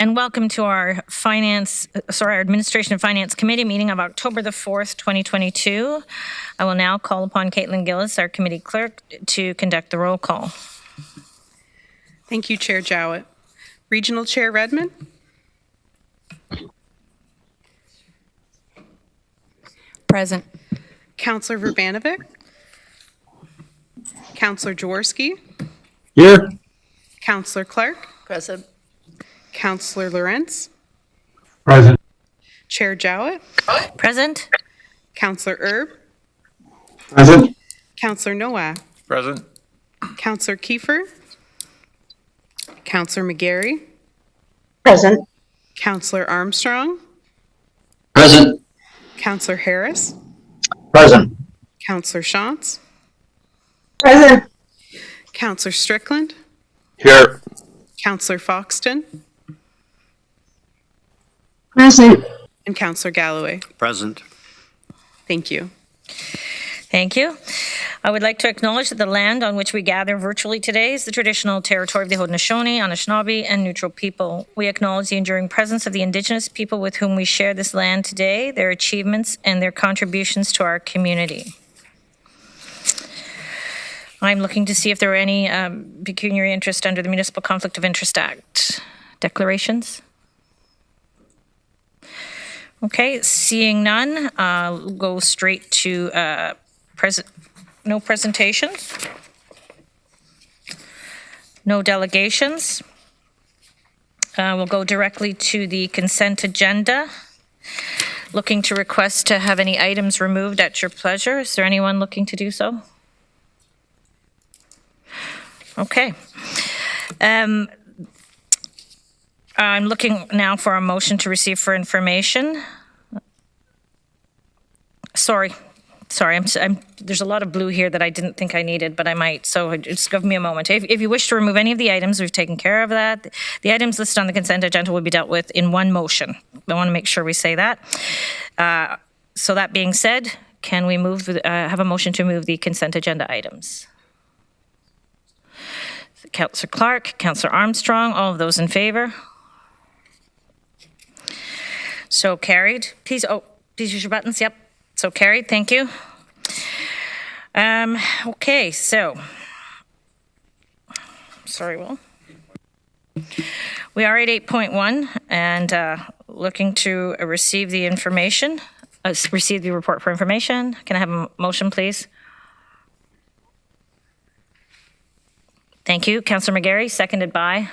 And welcome to our our Administration and Finance Committee meeting of October the 4th, 2022. I will now call upon Caitlin Gillis, our committee clerk, to conduct the roll call. Thank you, Chair Jowett. Regional Chair Redmond. Present. Councillor Verbanovic. Councillor Jaworski. Here. Councillor Clark. Present. Councillor Lawrence. Present. Chair Jowett. Present. Councillor Erb. Present. Councillor Nowak. Present. Councillor Kiefer. Councillor McGarry. Present. Councillor Armstrong. Present. Councillor Harris. Present. Councillor Shantz. Present. Councillor Strickland. Here. Councillor Foxton. Present. And Councillor Galloway. Present. Thank you. Thank you. I would like to acknowledge that the land on which we gather virtually today is the traditional territory of the Haudenosaunee, Anishinaabe, and Neutral people. We acknowledge the enduring presence of the Indigenous people with whom we share this land today, their achievements, and their contributions to our community. I'm looking to see if there are any pecuniary interest under the Municipal Conflict of Interest Act. Declarations? Okay, seeing none, we'll go straight to no presentations, no delegations. We'll go directly to the consent agenda. Looking to request to have any items removed at your pleasure. Is there anyone looking to do so? Okay. I'm looking now for a motion to receive for information. Sorry, there's a lot of blue here that I didn't think I needed, but I might, so just give me a moment. If you wish to remove any of the items, we've taken care of that. The items listed on the consent agenda will be dealt with in one motion. I want to make sure we say that. So that being said, can we have a motion to move the consent agenda items? Councillor Clark, Councillor Armstrong, all of those in favor? So carried. Please use your buttons. Yep. So carried. Thank you. Okay, so. Sorry, Will. We are at 8.1 and looking to receive the information, receive the report for information. Can I have a motion, please? Thank you. Councillor McGarry, seconded by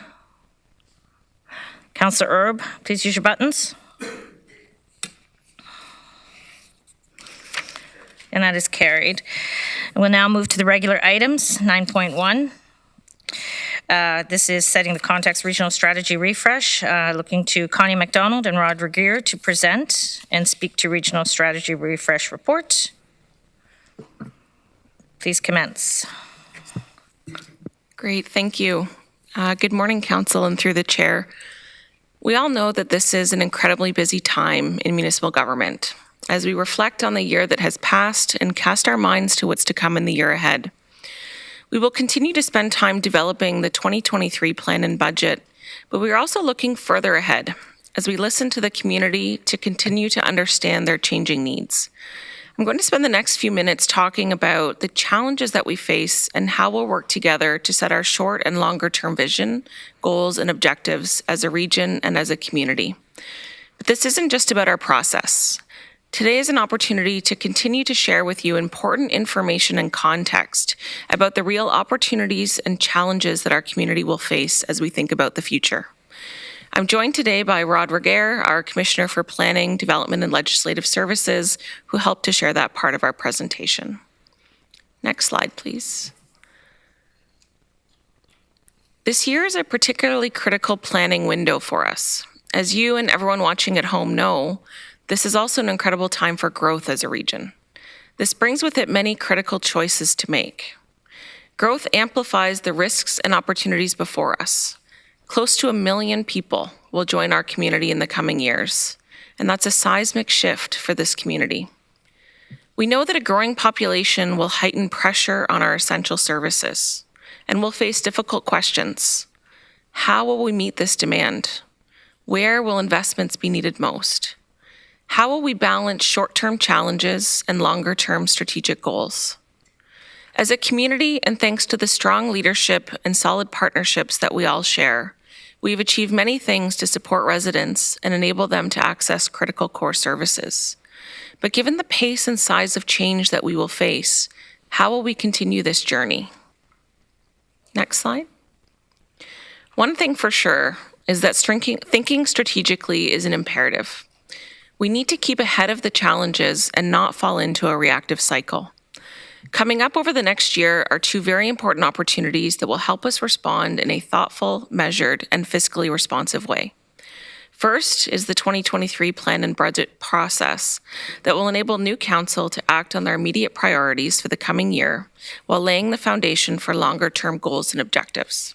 Councillor Erb. Please use your buttons. And that is carried. We'll now move to the regular items, 9.1. This is setting the context regional strategy refresh. Looking to Connie MacDonald and Rod Regier to present and speak to regional strategy refresh report. Please commence. Great, thank you. Good morning, Council, and through the Chair. We all know that this is an incredibly busy time in municipal government as we reflect on the year that has passed and cast our minds to what's to come in the year ahead. We will continue to spend time developing the 2023 plan and budget, but we are also looking further ahead as we listen to the community to continue to understand their changing needs. I'm going to spend the next few minutes talking about the challenges that we face and how we'll work together to set our short and longer term vision, goals, and objectives as a region and as a community. But this isn't just about our process. Today is an opportunity to continue to share with you important information and context about the real opportunities and challenges that our community will face as we think about the future. I'm joined today by Rod Regier, our Commissioner for Planning, Development and Legislative Services, who helped to share that part of our presentation. Next slide, please. This year is a particularly critical planning window for us. As you and everyone watching at home know, this is also an incredible time for growth as a region. This brings with it many critical choices to make. Growth amplifies the risks and opportunities before us. Close to 1 million people will join our community in the coming years, and that's a seismic shift for this community. We know that a growing population will heighten pressure on our essential services, and will face difficult questions. How will we meet this demand? Where will investments be needed most? How will we balance short-term challenges and longer-term strategic goals? As a community, and thanks to the strong leadership and solid partnerships that we all share, we've achieved many things to support residents and enable them to access critical core services. But given the pace and size of change that we will face, how will we continue this journey? Next slide. One thing for sure is that thinking strategically is an imperative. We need to keep ahead of the challenges and not fall into a reactive cycle. Coming up over the next year are two very important opportunities that will help us respond in a thoughtful, measured, and fiscally responsive way. First is the 2023 plan and budget process that will enable new council to act on their immediate priorities for the coming year while laying the foundation for longer-term goals and objectives.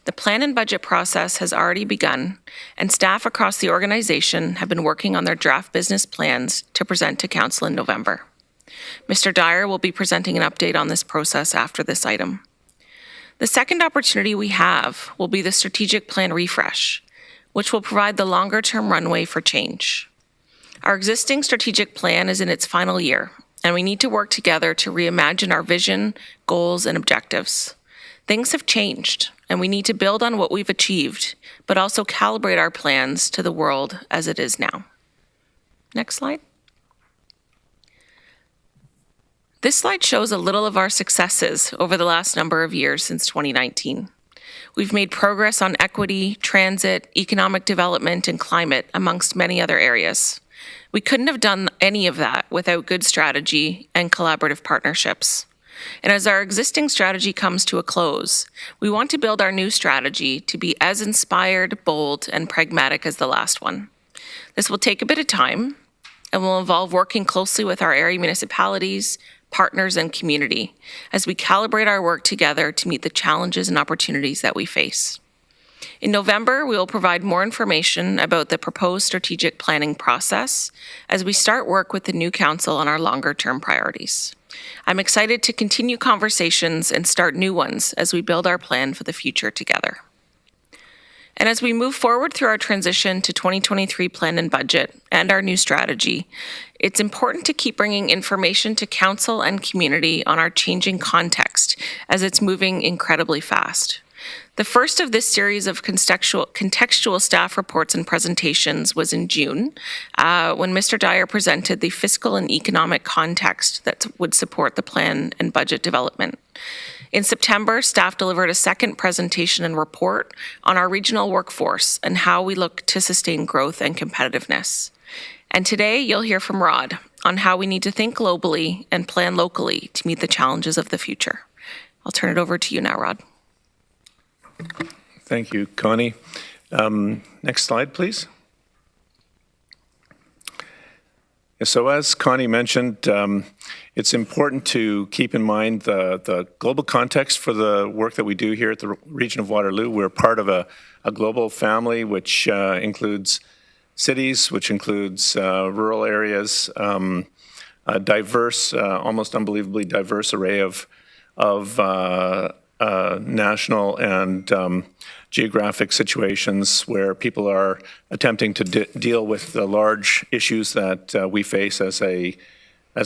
The plan and budget process has already begun, and staff across the organization have been working on their draft business plans to present to council in November. Mr. Dyer will be presenting an update on this process after this item. The second opportunity we have will be the strategic plan refresh, which will provide the longer-term runway for change. Our existing strategic plan is in its final year, and we need to work together to reimagine our vision, goals, and objectives. Things have changed, and we need to build on what we've achieved, but also calibrate our plans to the world as it is now. Next slide. This slide shows a little of our successes over the last number of years since 2019. We've made progress on equity, transit, economic development, and climate, amongst many other areas. We couldn't have done any of that without good strategy and collaborative partnerships. And as our existing strategy comes to a close, we want to build our new strategy to be as inspired, bold, and pragmatic as the last one. This will take a bit of time and will involve working closely with our area municipalities, partners, and community as we calibrate our work together to meet the challenges and opportunities that we face. In November, we will provide more information about the proposed strategic planning process as we start work with the new council on our longer-term priorities. I'm excited to continue conversations and start new ones as we build our plan for the future together. And as we move forward through our transition to 2023 plan and budget and our new strategy, it's important to keep bringing information to council and community on our changing context as it's moving incredibly fast. The first of this series of contextual staff reports and presentations was in June, when Mr. Dyer presented the fiscal and economic context that would support the plan and budget development. In September, staff delivered a second presentation and report on our regional workforce and how we look to sustain growth and competitiveness. And today, you'll hear from Rod on how we need to think globally and plan locally to meet the challenges of the future. I'll turn it over to you now, Rod. Thank you, Connie. Next slide, please. So as Connie mentioned, it's important to keep in mind the global context for the work that we do here at the region of Waterloo. We're part of a global family which includes cities, which includes rural areas, a diverse, almost unbelievably diverse array of national and geographic situations where people are attempting to deal with the large issues that we face as a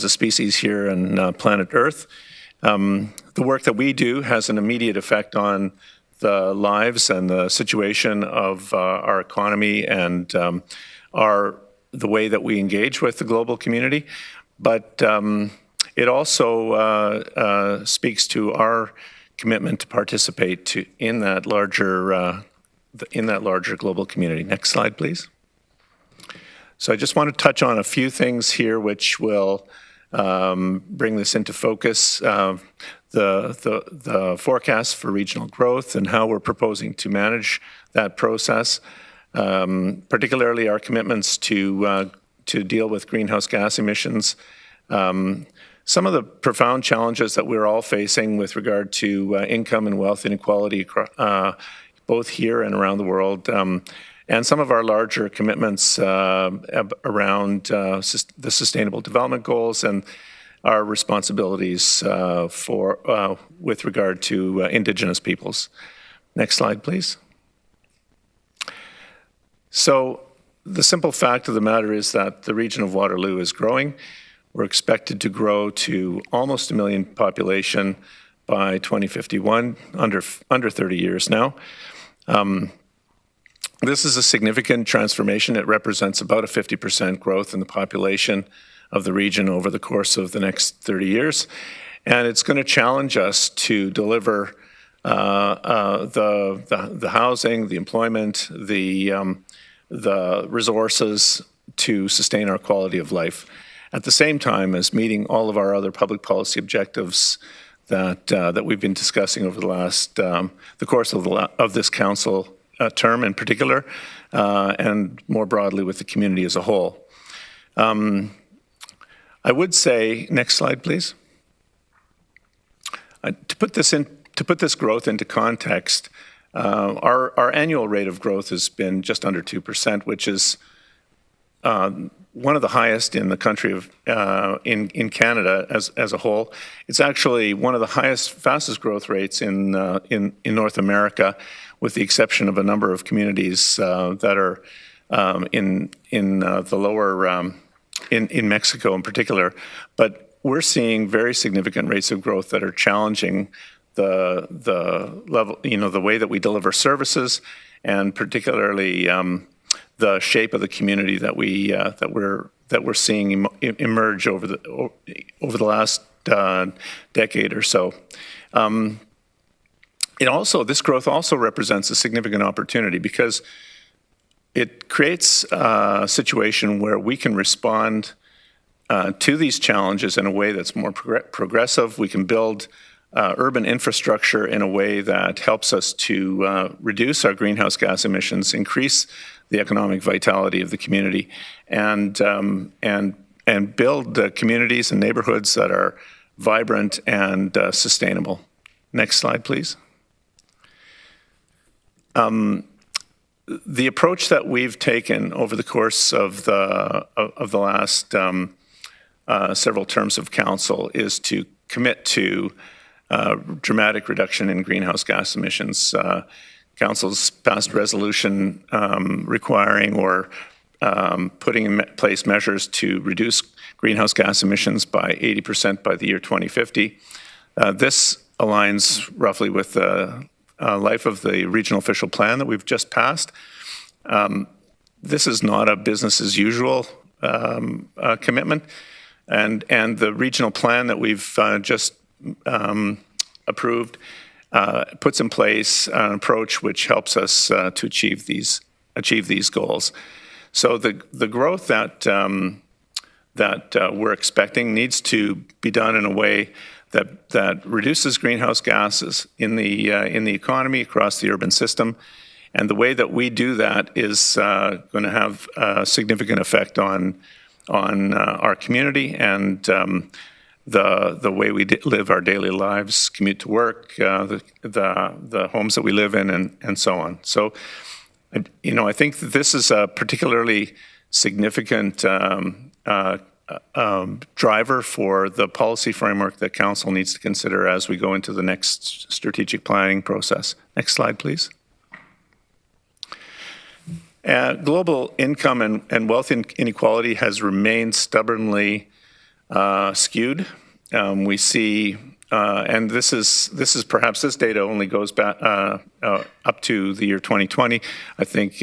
species here on planet Earth. The work that we do has an immediate effect on the lives and the situation of our economy and the way that we engage with the global community. But it also speaks to our commitment to participate in that larger global community. Next slide, please. So I just want to touch on a few things here which will bring this into focus. The forecast for regional growth and how we're proposing to manage that process, particularly our commitments to deal with greenhouse gas emissions. Some of the profound challenges that we're all facing with regard to income and wealth inequality, both here and around the world, and some of our larger commitments around the Sustainable Development Goals and our responsibilities with regard to Indigenous peoples. Next slide, please. So the simple fact of the matter is that the region of Waterloo is growing. We're expected to grow to almost 1 million population by 2051, under 30 years now. This is a significant transformation. It represents about a 50% growth in the population of the region over the course of the next 30 years. And it's going to challenge us to deliver the housing, the employment, the resources to sustain our quality of life, at the same time as meeting all of our other public policy objectives that we've been discussing over the course of this council term in particular, and more broadly with the community as a whole. I would say, next slide, please. To put this growth into context, our annual rate of growth has been just under 2%, which is one of the highest in the country of in Canada as a whole. It's actually one of the fastest growth rates in North America, with the exception of a number of communities that are in the lower in Mexico in particular. But we're seeing very significant rates of growth that are challenging the level, the way that we deliver services, and particularly the shape of the community that we're seeing emerge over the last decade or so. This growth also represents a significant opportunity because it creates a situation where we can respond to these challenges in a way that's more progressive. We can build urban infrastructure in a way that helps us to reduce our greenhouse gas emissions, increase the economic vitality of the community, and build communities and neighborhoods that are vibrant and sustainable. Next slide, please. The approach that we've taken over the course of the last several terms of council is to commit to dramatic reduction in greenhouse gas emissions. Council's passed resolution requiring or putting in place measures to reduce greenhouse gas emissions by 80% by the year 2050. This aligns roughly with the life of the regional official plan that we've just passed. This is not a business as usual commitment, and the regional plan that we've just approved puts in place an approach which helps us to achieve these goals. So the growth that we're expecting needs to be done in a way that reduces greenhouse gases in the economy across the urban system, and the way that we do that is going to have a significant effect on our community and the way we live our daily lives, commute to work, the homes that we live in, and so on. So, I think that this is a particularly significant driver for the policy framework that Council needs to consider as we go into the next strategic planning process. Next slide, please. Global income and wealth inequality has remained stubbornly skewed. We see, and this is perhaps, this data only goes back up to the year 2020. I think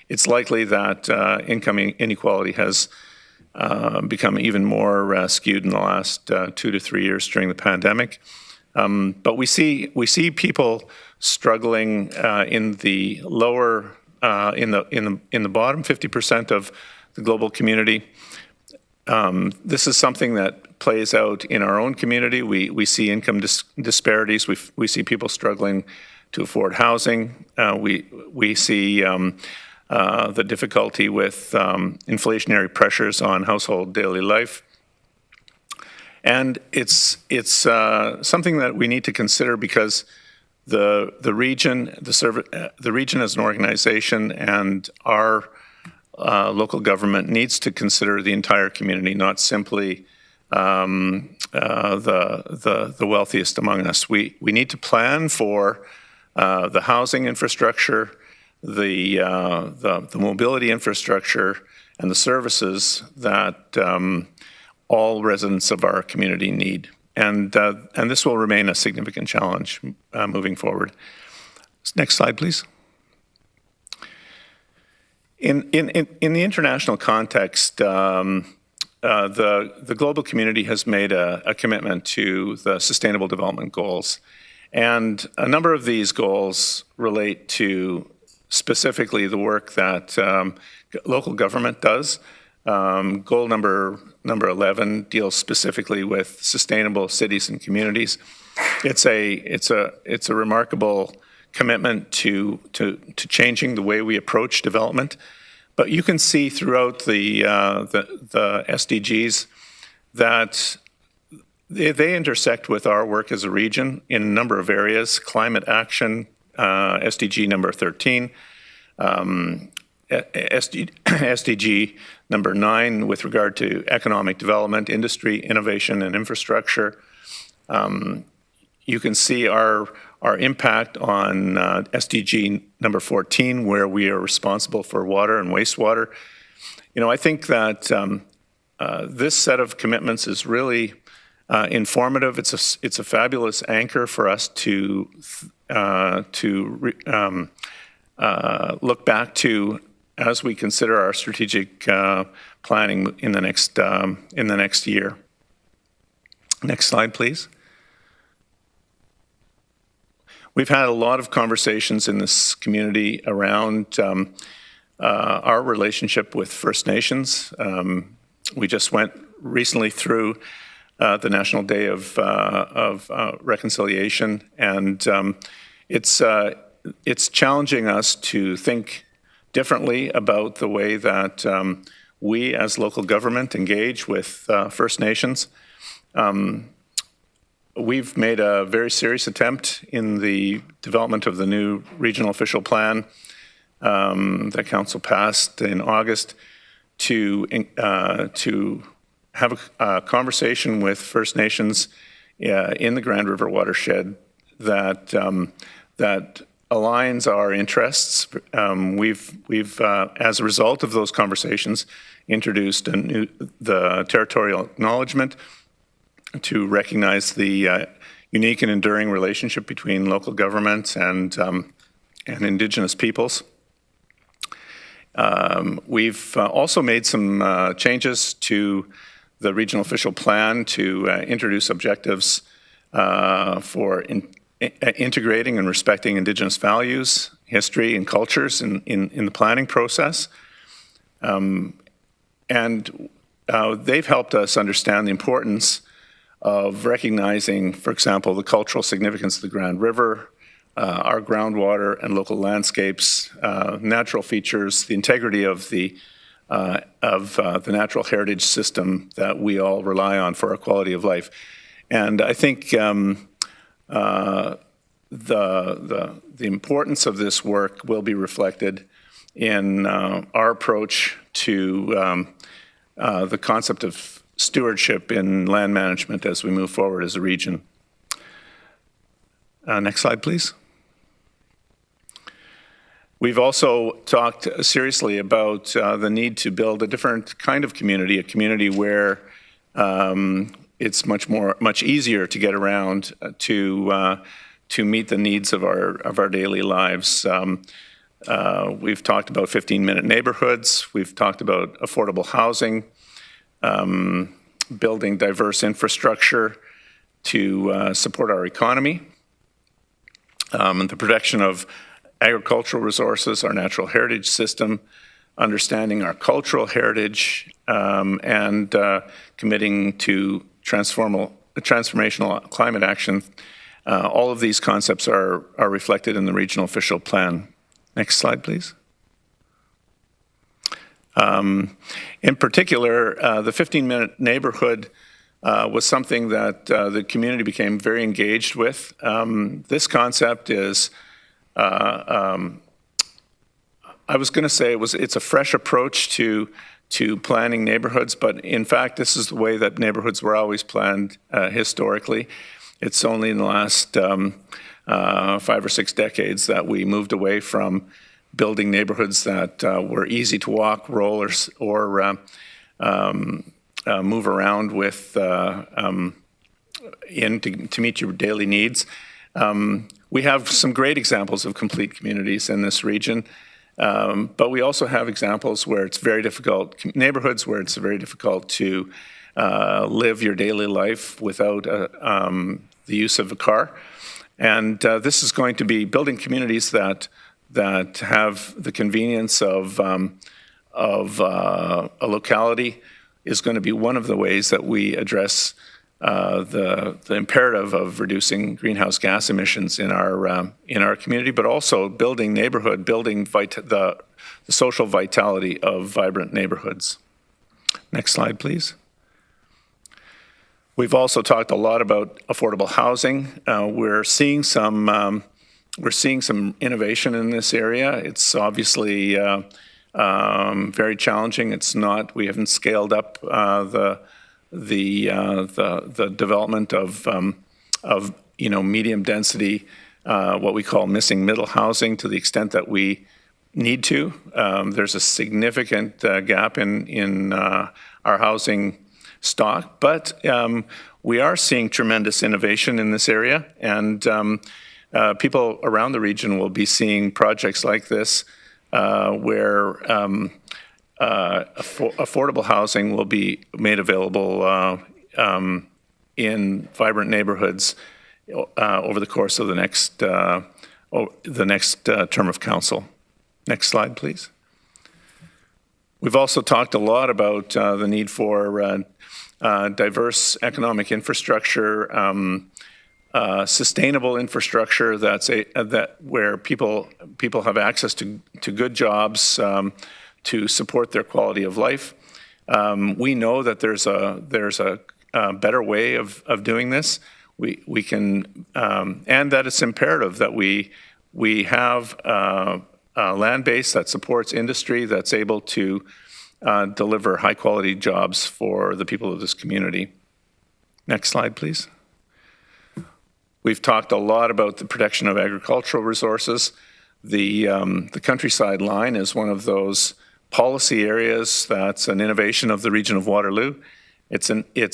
it's likely that income inequality has become even more skewed in the last 2 to 3 years during the pandemic. But we see people struggling in the lower, in the bottom 50% of the global community. This is something that plays out in our own community. We see income disparities. We see people struggling to afford housing. We see the difficulty with inflationary pressures on household daily life. And it's something that we need to consider because the region as an organization and our local government needs to consider the entire community, not simply the wealthiest among us. We need to plan for the housing infrastructure, the mobility infrastructure and the services that all residents of our community need. And this will remain a significant challenge moving forward. Next slide, please. In the international context, the global community has made a commitment to the Sustainable Development Goals. And a number of these goals relate to specifically the work that local government does. Goal number 11 deals specifically with sustainable cities and communities. It's a remarkable commitment to changing the way we approach development. But you can see throughout the SDGs that they intersect with our work as a region in a number of areas. Climate action, SDG number 13, SDG number 9 with regard to economic development, industry, innovation, and infrastructure. You can see our impact on SDG number 14, where we are responsible for water and wastewater. You know, I think that this set of commitments is really informative. It's a fabulous anchor for us to look back to as we consider our strategic planning in the next year. Next slide, please. We've had a lot of conversations in this community around our relationship with First Nations. We just went recently through the National Day of Reconciliation, and it's challenging us to think differently about the way that we as local government engage with First Nations. We've made a very serious attempt in the development of the new regional official plan that Council passed in August to have a conversation with First Nations in the Grand River watershed that aligns our interests. We've as a result of those conversations, introduced the territorial acknowledgement to recognize the unique and enduring relationship between local governments and Indigenous peoples. We've also made some changes to the regional official plan to introduce objectives for integrating and respecting Indigenous values, history, and cultures in the planning process. And they've helped us understand the importance of recognizing, for example, the cultural significance of the Grand River, our groundwater and local landscapes, natural features, the integrity of the natural heritage system that we all rely on for our quality of life. And I think the importance of this work will be reflected in our approach to the concept of stewardship in land management as we move forward as a region. Next slide, please. We've also talked seriously about the need to build a different kind of community, a community where it's much easier to get around to meet the needs of our daily lives. We've talked about 15-minute neighborhoods. We've talked about affordable housing, building diverse infrastructure to support our economy, and the protection of agricultural resources, our natural heritage system, understanding our cultural heritage, and committing to transformational climate action. All of these concepts are reflected in the regional official plan. Next slide, please. In particular, the 15-minute neighborhood was something that the community became very engaged with. This concept is, I was going to say it's a fresh approach to planning neighborhoods, but in fact, this is the way that neighborhoods were always planned historically. It's only in the last 5 or 6 decades that we moved away from building neighborhoods that were easy to walk, roll, or move around with to meet your daily needs. We have some great examples of complete communities in this region, but we also have examples where it's very difficult, neighborhoods where it's very difficult to live your daily life without the use of a car. And this is going to be building communities that have the convenience of a locality is going to be one of the ways that we address the imperative of reducing greenhouse gas emissions in our community, but also building neighborhood, building the social vitality of vibrant neighborhoods. Next slide, please. We've also talked a lot about affordable housing. We're seeing some innovation in this area. It's obviously very challenging. We haven't scaled up the development of medium density, what we call missing middle housing, to the extent that we need to. There's a significant gap in our housing stock, but we are seeing tremendous innovation in this area, and people around the region will be seeing projects like this where affordable housing will be made available in vibrant neighborhoods over the course of the next term of council. Next slide, please. We've also talked a lot about the need for diverse economic infrastructure, sustainable infrastructure where people have access to good jobs to support their quality of life. We know that there's a better way of doing this. We can and that it's imperative that we have a land base that supports industry that's able to deliver high quality jobs for the people of this community. Next slide, please. We've talked a lot about the protection of agricultural resources. The countryside line is one of those policy areas that's an innovation of the region of Waterloo. It's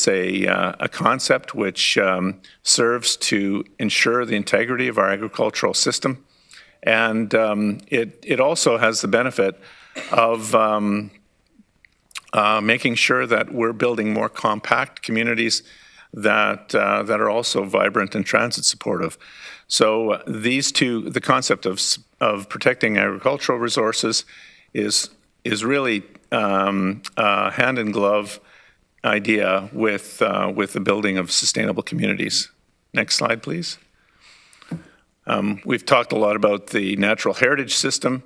a concept which serves to ensure the integrity of our agricultural system, and it also has the benefit of making sure that we're building more compact communities that are also vibrant and transit supportive. So these two, the concept of protecting agricultural resources is really a hand in glove idea with the building of sustainable communities. Next slide, please. We've talked a lot about the natural heritage system.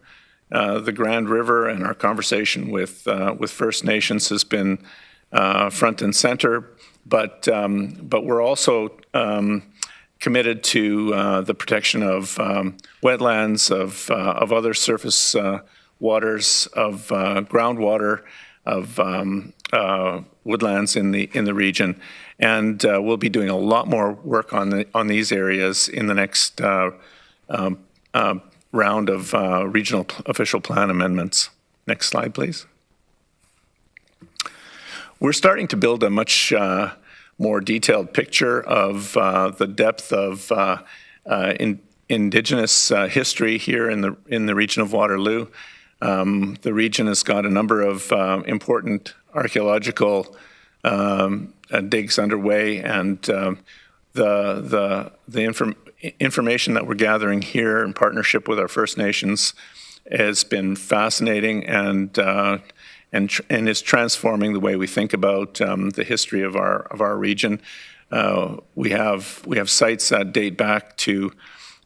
The Grand River, and our conversation with First Nations has been front and center. But we're also committed to the protection of wetlands, of other surface waters, of groundwater, of woodlands in the region, and we'll be doing a lot more work on these areas in the next round of regional official plan amendments. Next slide, please. We're starting to build a much more detailed picture of the depth of Indigenous history here in the region of Waterloo. The region has got a number of important archaeological digs underway, and the information that we're gathering here in partnership with our First Nations has been fascinating and is transforming the way we think about the history of our region. We have sites that date back to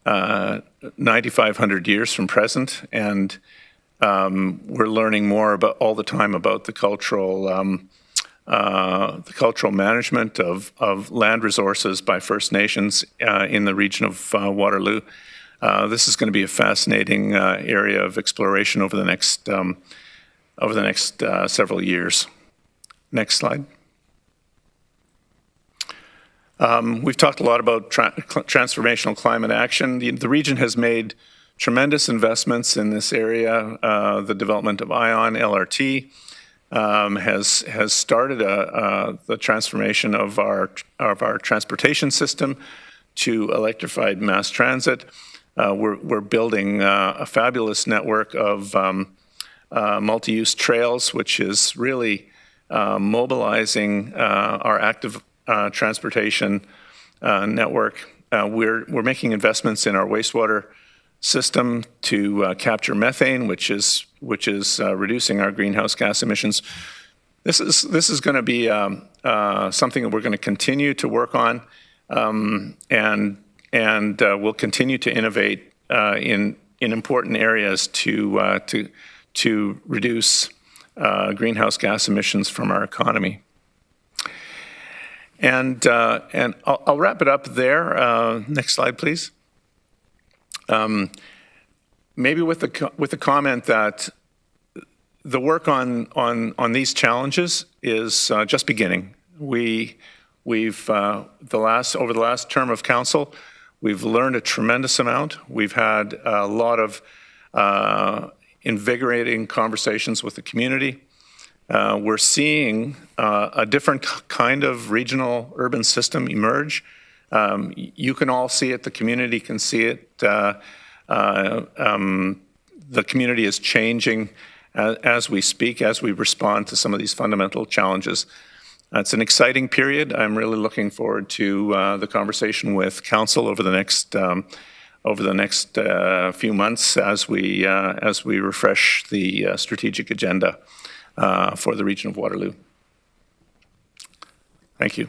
9,500 years from present, and we're learning more about all the time about the cultural management of land resources by First Nations in the region of Waterloo. This is going to be a fascinating area of exploration over the next several years. Next slide. We've talked a lot about transformational climate action. The region has made tremendous investments in this area. The development of ION LRT has started the transformation of our transportation system to electrified mass transit. We're building a fabulous network of multi-use trails, which is really mobilizing our active transportation network. We're making investments in our wastewater system to capture methane, which is reducing our greenhouse gas emissions. This is going to be something that we're going to continue to work on, and we'll continue to innovate in important areas to reduce greenhouse gas emissions from our economy. And I'll wrap it up there. Next slide, please. Maybe with the comment that the work on these challenges is just beginning. We've over the last term of council, we've learned a tremendous amount. We've had a lot of invigorating conversations with the community. We're seeing a different kind of regional urban system emerge. You can all see it. The community can see it. The community is changing as we speak, as we respond to some of these fundamental challenges. It's an exciting period. I'm really looking forward to the conversation with council over the next few months as we refresh the strategic agenda for the region of Waterloo. Thank you.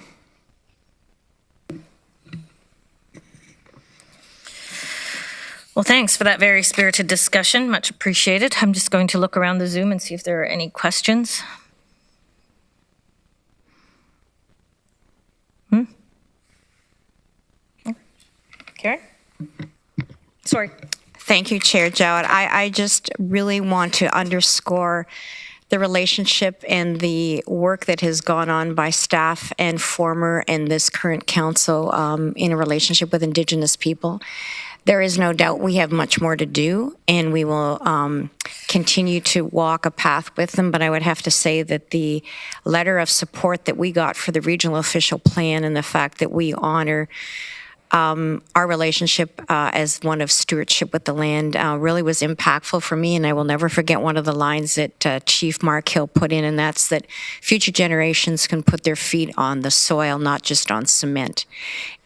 Well, thanks for that very spirited discussion. Much appreciated. I'm just going to look around the Zoom and see if there are any questions. Karen? Sorry. Thank you, Chair Jowett. I just really want to underscore the relationship and the work that has gone on by staff and former and this current council in a relationship with Indigenous people. There is no doubt we have much more to do, and we will continue to walk a path with them. But I would have to say that the letter of support that we got for the regional official plan and the fact that we honor our relationship as one of stewardship with the land really was impactful for me, and I will never forget one of the lines that Chief Mark Hill put in, and that's that future generations can put their feet on the soil, not just on cement.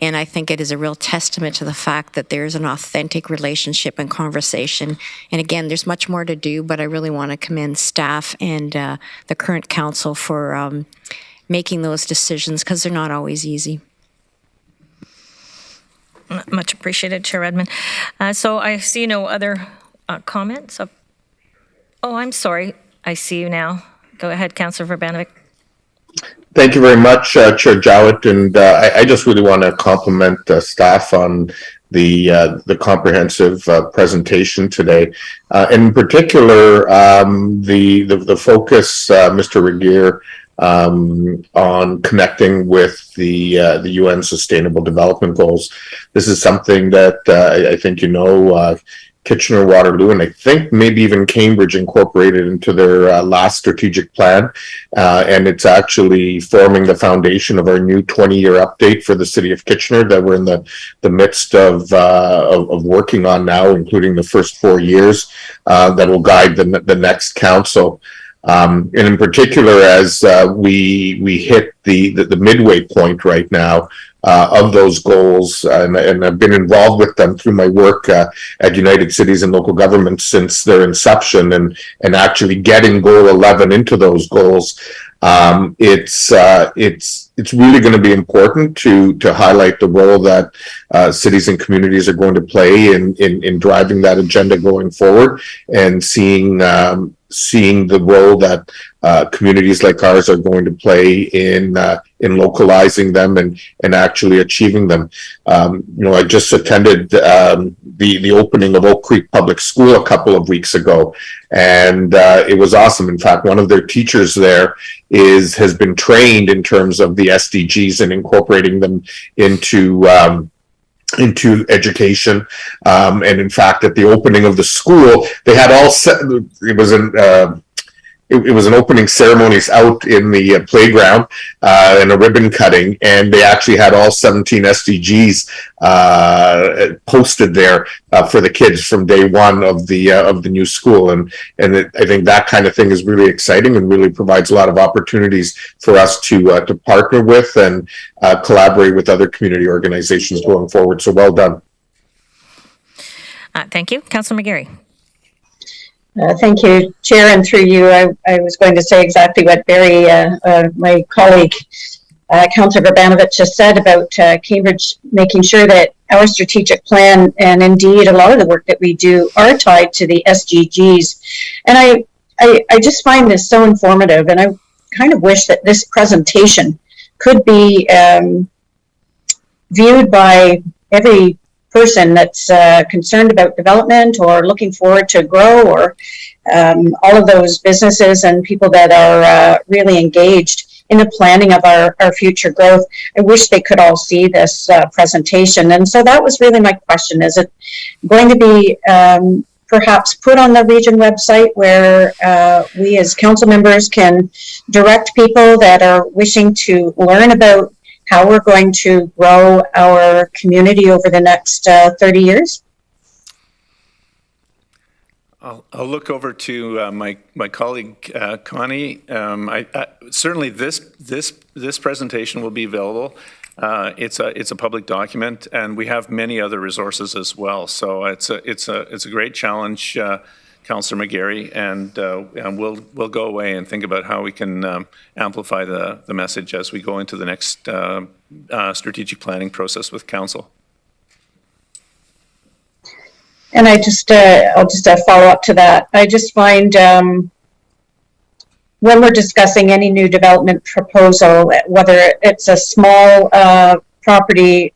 And I think it is a real testament to the fact that there's an authentic relationship and conversation. And again, there's much more to do, but I really want to commend staff and the current council for making those decisions, because they're not always easy. Much appreciated, Chair Redmond. So I see no other comments. Oh, I'm sorry. I see you now. Go ahead, Councillor Verbanovic. Thank you very much, Chair Jowett. And I just really want to compliment staff on the comprehensive presentation today. In particular, the focus, Mr. Regier, on connecting with the UN Sustainable Development Goals. This is something that I think Kitchener, Waterloo, and I think maybe even Cambridge incorporated into their last strategic plan. And it's actually forming the foundation of our new 20-year update for the city of Kitchener that we're in the midst of working on now, including the first 4 years that will guide the next council. And in particular, as we hit the midway point right now of those goals, and I've been involved with them through my work at United Cities and Local Governments since their inception, and actually getting Goal 11 into those goals, it's really going to be important to highlight the role that cities and communities are going to play in driving that agenda going forward, and seeing the role that communities like ours are going to play in localizing them and actually achieving them. I just attended the opening of Oak Creek Public School a couple of weeks ago, and it was awesome. In fact, one of their teachers there has been trained in terms of the SDGs and incorporating them into into education. And in fact, at the opening of the school, they had it was an opening ceremonies out in the playground and a ribbon cutting, and they actually had all 17 SDGs posted there for the kids from day one of the new school, and I think that kind of thing is really exciting and really provides a lot of opportunities for us to partner with and collaborate with other community organizations going forward. So well done. Thank you. Councillor McGarry. Thank you, Chair, and through you, I was going to say exactly what Barry, my colleague, Councillor Verbanovich, just said about Cambridge making sure that our strategic plan and indeed a lot of the work that we do are tied to the SDGs. And I just find this so informative, and I kind of wish that this presentation could be viewed by every person that's concerned about development or looking forward to grow, or all of those businesses and people that are really engaged in the planning of our future growth. I wish they could all see this presentation. And so that was really my question. Is it going to be perhaps put on the region website where we as council members can direct people that are wishing to learn about how we're going to grow our community over the next 30 years? I'll look over to my colleague Connie. Certainly this presentation will be available. It's a public document, and we have many other resources as well. So it's a great challenge, Councillor McGarry, and we'll go away and think about how we can amplify the message as we go into the next strategic planning process with Council. And I'll just follow up to that. I just find when we're discussing any new development proposal, whether it's a small property,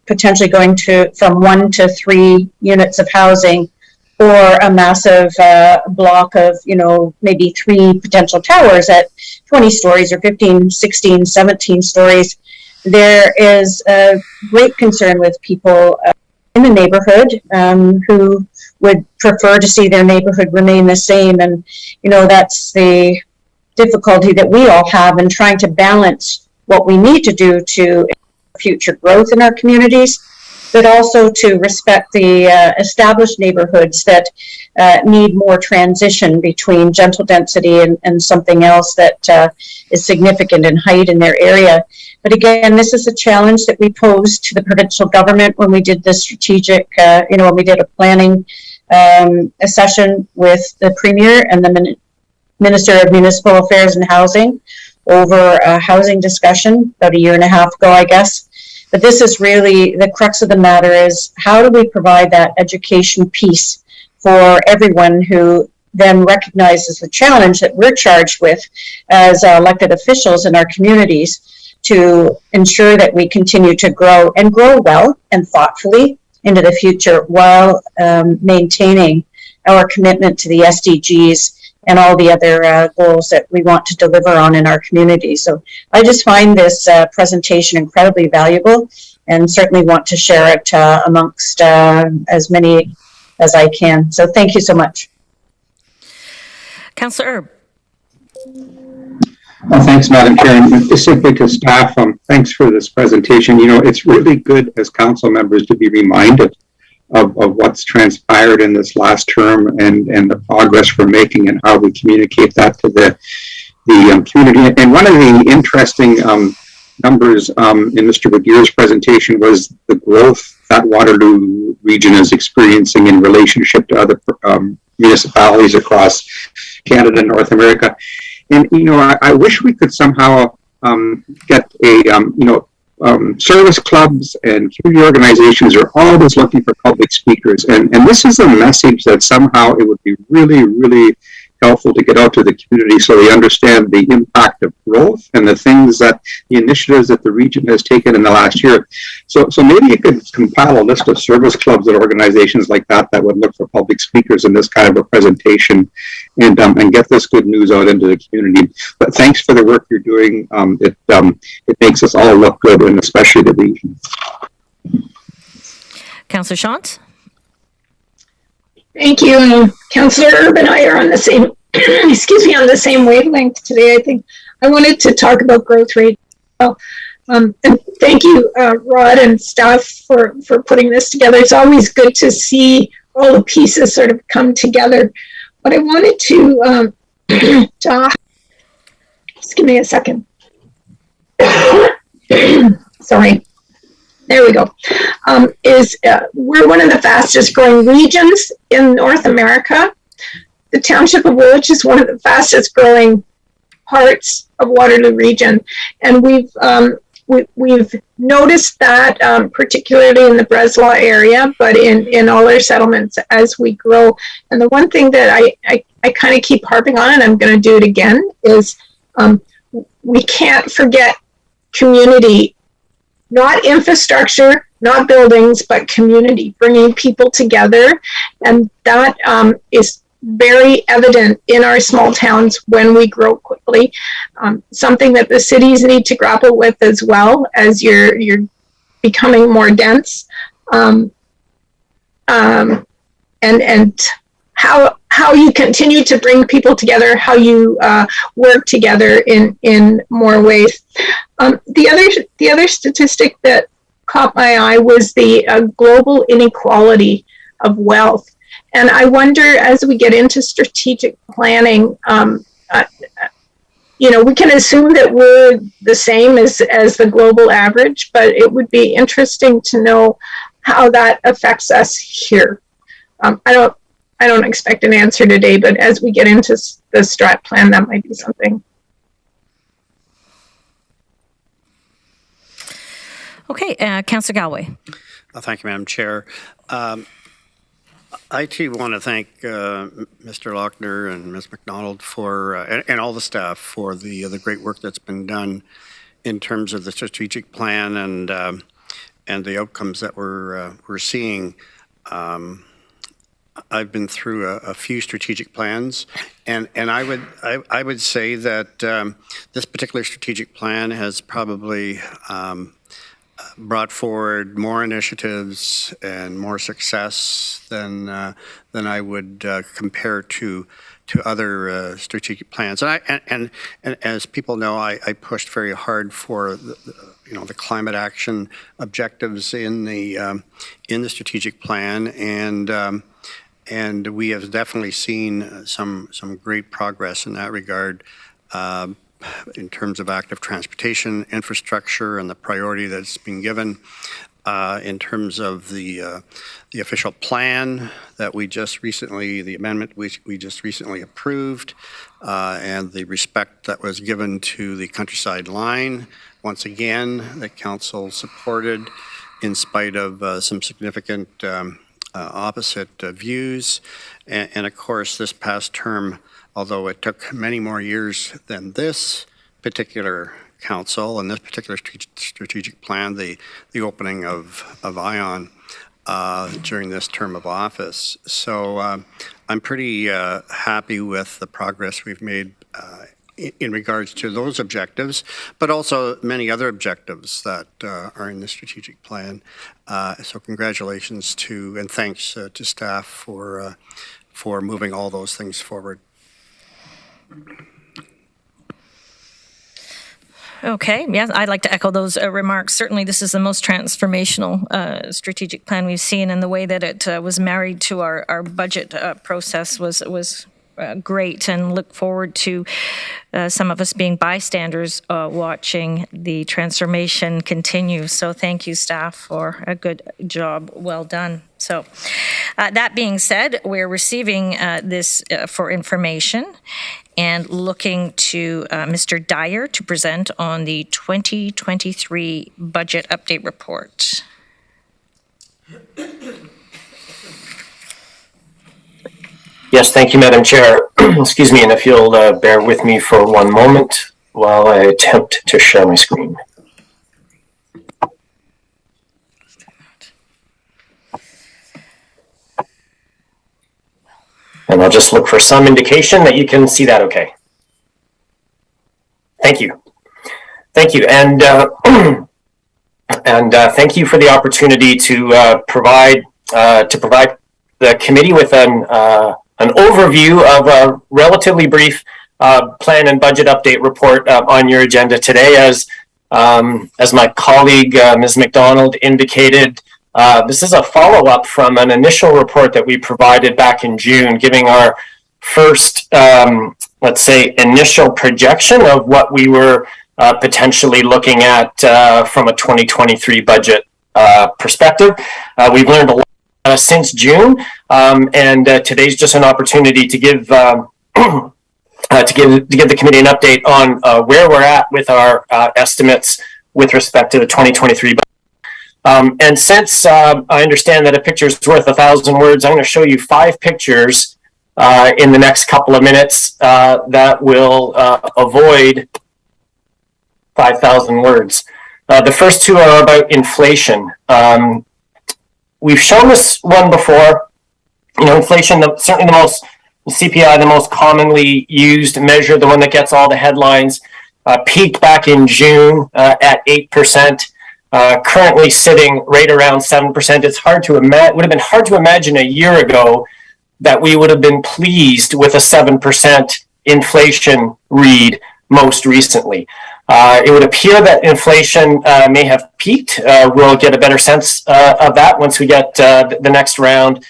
potentially going from 1 to 3 units of housing, or a massive block of, maybe 3 potential towers at 20 stories or 15, 16, 17 stories, there is a great concern with people in the neighborhood who would prefer to see their neighborhood remain the same. And, that's the difficulty that we all have in trying to balance what we need to do to future growth in our communities, but also to respect the established neighborhoods that need more transition between gentle density and something else that is significant in height in their area. But again, this is a challenge that we posed to the provincial government when we did the strategic, when we did a planning a session with the Premier and the Minister of Municipal Affairs and Housing over a housing discussion about 1.5 years ago, I guess. But this is really the crux of the matter: is how do we provide that education piece for everyone who then recognizes the challenge that we're charged with as elected officials in our communities to ensure that we continue to grow and grow well and thoughtfully into the future while maintaining our commitment to the SDGs and all the other goals that we want to deliver on in our community. So I just find this presentation incredibly valuable and certainly want to share it amongst as many as I can. So thank you so much. Councillor Erb. Well, thanks, Madam Chair. And just simply to staff, thanks for this presentation. It's really good as council members to be reminded of what's transpired in this last term and the progress we're making and how we communicate that to the community. And one of the interesting numbers in Mr. McGear's presentation was the growth that Waterloo region is experiencing in relationship to other municipalities across Canada and North America. And, I wish we could somehow get service clubs and community organizations are always looking for public speakers. And this is a message that somehow it would be really, really helpful to get out to the community so they understand the impact of growth and the things that the initiatives that the region has taken in the last year. So maybe you could compile a list of service clubs and organizations like that would look for public speakers in this kind of a presentation and get this good news out into the community. But thanks for the work you're doing. It makes us all look good, and especially the region. Councillor Shantz? Thank you. Councillor Erb and I are on the same, excuse me, on the same wavelength today. I think I wanted to talk about growth rate. And thank you, Rod and staff for putting this together. It's always good to see all the pieces sort of come together. But I wanted to just give me a second. Sorry. There we go. We're one of the fastest growing regions in North America. The township of Woolwich is one of the fastest growing parts of Waterloo region, and we've noticed that particularly in the Breslau area, but in all our settlements as we grow. And the one thing that I kind of keep harping on, and I'm going to do it again, is we can't forget community. Not infrastructure, not buildings, but community, bringing people together. And that is very evident in our small towns when we grow quickly. Something that the cities need to grapple with as well as you're becoming more dense. And how you continue to bring people together, how you work together in more ways. The other statistic that caught my eye was the global inequality of wealth. And I wonder, as we get into strategic planning, we can assume that we're the same as the global average, but it would be interesting to know how that affects us here. I don't expect an answer today, but as we get into the strat plan, that might be something. Okay, Councillor Galway. Thank you, Madam Chair. I too want to thank Mr. Lochner and Ms. McDonald for and all the staff for the great work that's been done in terms of the strategic plan and the outcomes that we're seeing. I've been through a few strategic plans, and I would say that this particular strategic plan has probably brought forward more initiatives and more success than I would compare to other strategic plans. And as people know, I pushed very hard for the climate action objectives in the strategic plan, and we have definitely seen some great progress in that regard. In terms of active transportation infrastructure and the priority that's been given, in terms of the official plan that the amendment we just recently approved, and the respect that was given to the countryside line. Once again, the council supported in spite of some significant opposite views. And of course, this past term, although it took many more years than this particular council and this particular strategic plan, the opening of ION during this term of office. So I'm pretty happy with the progress we've made in regards to those objectives, but also many other objectives that are in the strategic plan. So congratulations and thanks to staff for moving all those things forward. Okay, yes, I'd like to echo those remarks. Certainly, this is the most transformational strategic plan we've seen, and the way that it was married to our budget process was great, and look forward to some of us being bystanders watching the transformation continue. So thank you, staff, for a good job. Well done. So that being said, we're receiving this for information and looking to Mr. Dyer to present on the 2023 budget update report. Yes, thank you, Madam Chair. Excuse me, and if you'll bear with me for one moment while I attempt to share my screen. And I'll just look for some indication that you can see that okay. Thank you. Thank you. And And thank you for the opportunity to provide the committee with an overview of a relatively brief plan and budget update report on your agenda today. As my colleague Ms. McDonald indicated, this is a follow-up from an initial report that we provided back in June, giving our first, let's say, initial projection of what we were potentially looking at from a 2023 budget perspective. We've learned a lot since June, and today's just an opportunity to give to give the committee an update on where we're at with our estimates with respect to the 2023 budget. And since I understand that a picture is worth 1,000 words, I'm going to show you 5 pictures in the next couple of minutes that will avoid 5,000 words. The first 2 are about inflation. We've shown this one before. You know, inflation, certainly the most CPI, the most commonly used measure, the one that gets all the headlines, peaked back in June at 8%. Currently sitting right around 7%. It's hard to imagine. Would have been hard to imagine a year ago that we would have been pleased with a 7% inflation read most recently. It would appear that inflation may have peaked. We'll get a better sense of that once we get the next round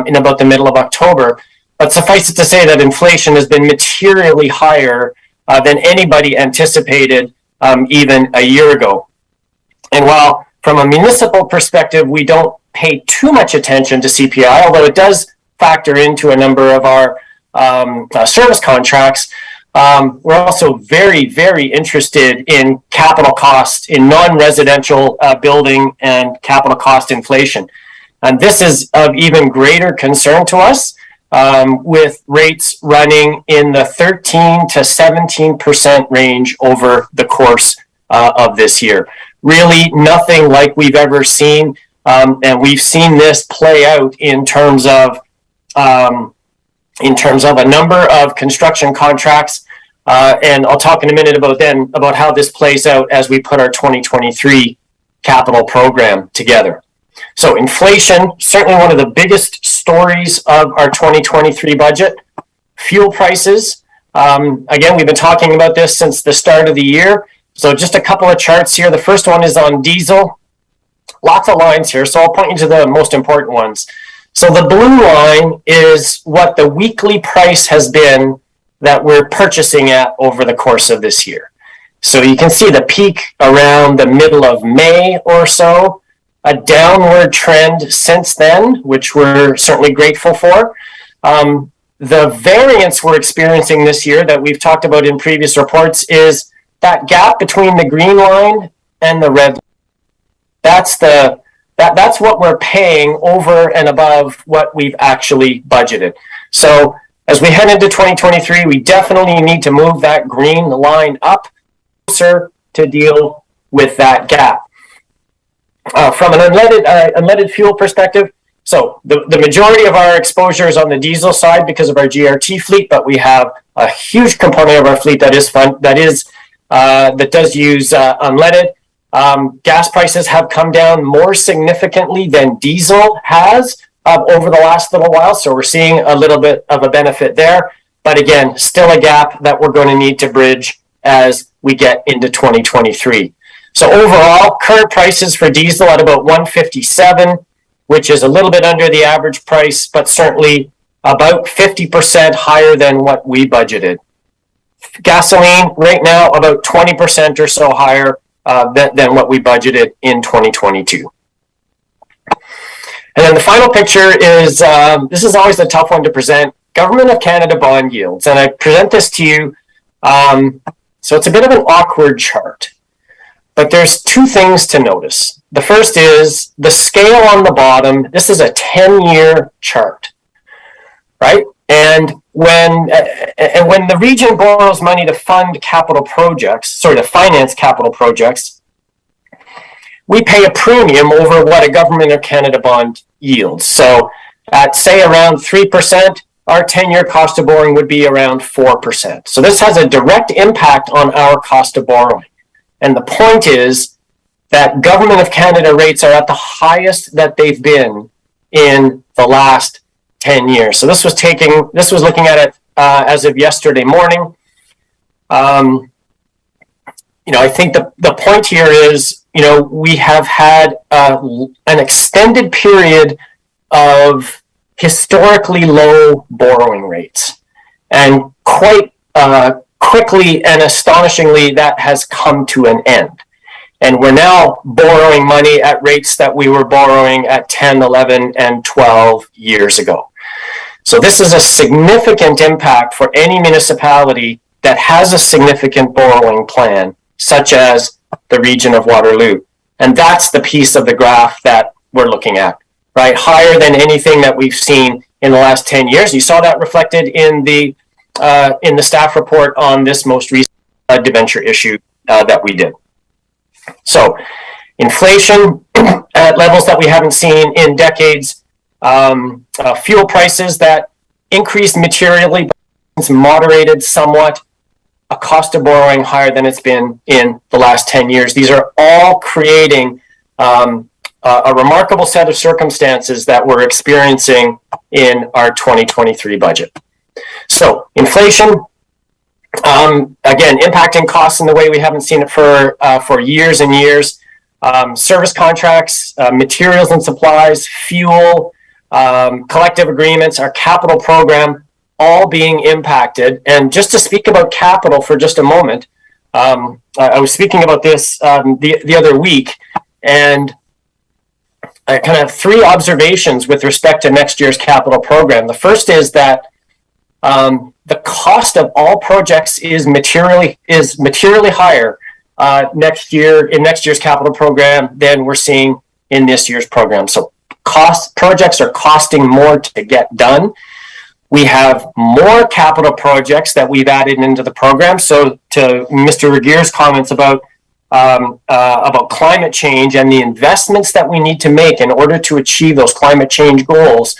in about the middle of October. But suffice it to say that inflation has been materially higher than anybody anticipated even a year ago. And while from a municipal perspective, we don't pay too much attention to CPI, although it does factor into a number of our service contracts, we're also very, very interested in capital costs in non-residential building and capital cost inflation. And this is of even greater concern to us, with rates running in the 13 to 17% range over the course of this year. Really nothing like we've ever seen, and we've seen this play out in terms of a number of construction contracts, and I'll talk in a minute about how this plays out as we put our 2023 capital program together. So inflation, certainly one of the biggest stories of our 2023 budget. Fuel prices, again, we've been talking about this since the start of the year. So just a couple of charts here. The first one is on diesel. Lots of lines here, so I'll point you to the most important ones. So the blue line is what the weekly price has been that we're purchasing at over the course of this year. So you can see the peak around the middle of May or so, a downward trend since then, which we're certainly grateful for. The variance we're experiencing this year that we've talked about in previous reports is that gap between the green line and the red line. That's what we're paying over and above what we've actually budgeted. So as we head into 2023, we definitely need to move that green line up closer to deal with that gap. From an unleaded fuel perspective, so the majority of our exposure is on the diesel side because of our GRT fleet, but we have a huge component of our fleet that does use unleaded. Gas prices have come down more significantly than diesel has over the last little while, so we're seeing a little bit of a benefit there. But again, still a gap that we're going to need to bridge as we get into 2023. So overall, current prices for diesel at about $1.57, which is a little bit under the average price, but certainly about 50% higher than what we budgeted. Gasoline right now about 20% or so higher than what we budgeted in 2022. And then the final picture is, this is always a tough one to present, Government of Canada bond yields. And I present this to you, so it's a bit of an awkward chart. But there's 2 things to notice. The first is the scale on the bottom. This is a 10-year chart, right? And when the region borrows money to fund capital projects, to finance capital projects, we pay a premium over what a Government of Canada bond yields. So at, say, around 3%, our 10-year cost of borrowing would be around 4%. So this has a direct impact on our cost of borrowing. And the point is that Government of Canada rates are at the highest that they've been in the last 10 years. So this was looking at it as of yesterday morning. I think the point here is, we have had an extended period of historically low borrowing rates. And quite quickly and astonishingly, that has come to an end. And we're now borrowing money at rates that we were borrowing at 10, 11, and 12 years ago. So this is a significant impact for any municipality that has a significant borrowing plan, such as the region of Waterloo. And that's the piece of the graph that we're looking at, right? Higher than anything that we've seen in the last 10 years. You saw that reflected in the staff report on this most recent debenture issue that we did. So inflation at levels that we haven't seen in decades, fuel prices that increased materially, but moderated somewhat, a cost of borrowing higher than it's been in the last 10 years. These are all creating a remarkable set of circumstances that we're experiencing in our 2023 budget. So inflation, again, impacting costs in the way we haven't seen it for years and years. Service contracts, materials and supplies, fuel, collective agreements, our capital program, all being impacted. And just to speak about capital for just a moment, I was speaking about this the other week, and I kind of have three observations with respect to next year's capital program. The first is that the cost of all projects is materially higher next year's capital program than we're seeing in this year's program. So projects are costing more to get done. We have more capital projects that we've added into the program. So to Mr. Regeer's comments about climate change and the investments that we need to make in order to achieve those climate change goals,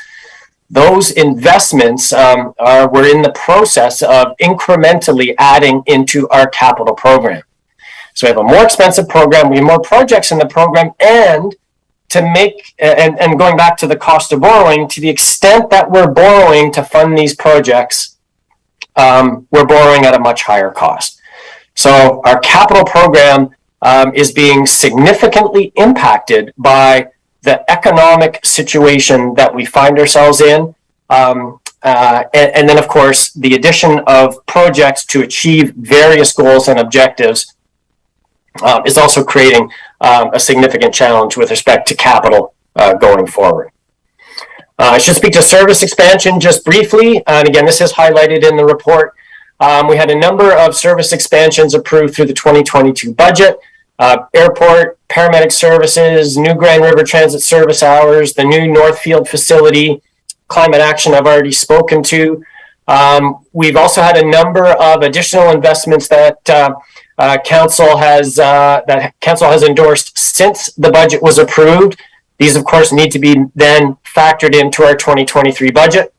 those investments we're in the process of incrementally adding into our capital program. So we have a more expensive program, we have more projects in the program, and to make, and going back to the cost of borrowing, to the extent that we're borrowing to fund these projects, we're borrowing at a much higher cost. So our capital program is being significantly impacted by the economic situation that we find ourselves in. And then, of course, the addition of projects to achieve various goals and objectives is also creating a significant challenge with respect to capital going forward. I should speak to service expansion just briefly. And again, this is highlighted in the report. We had a number of service expansions approved through the 2022 budget. Airport, paramedic services, new Grand River Transit service hours, the new Northfield facility, climate action I've already spoken to. We've also had a number of additional investments that council has endorsed since the budget was approved. These, of course, need to be then factored into our 2023 budget.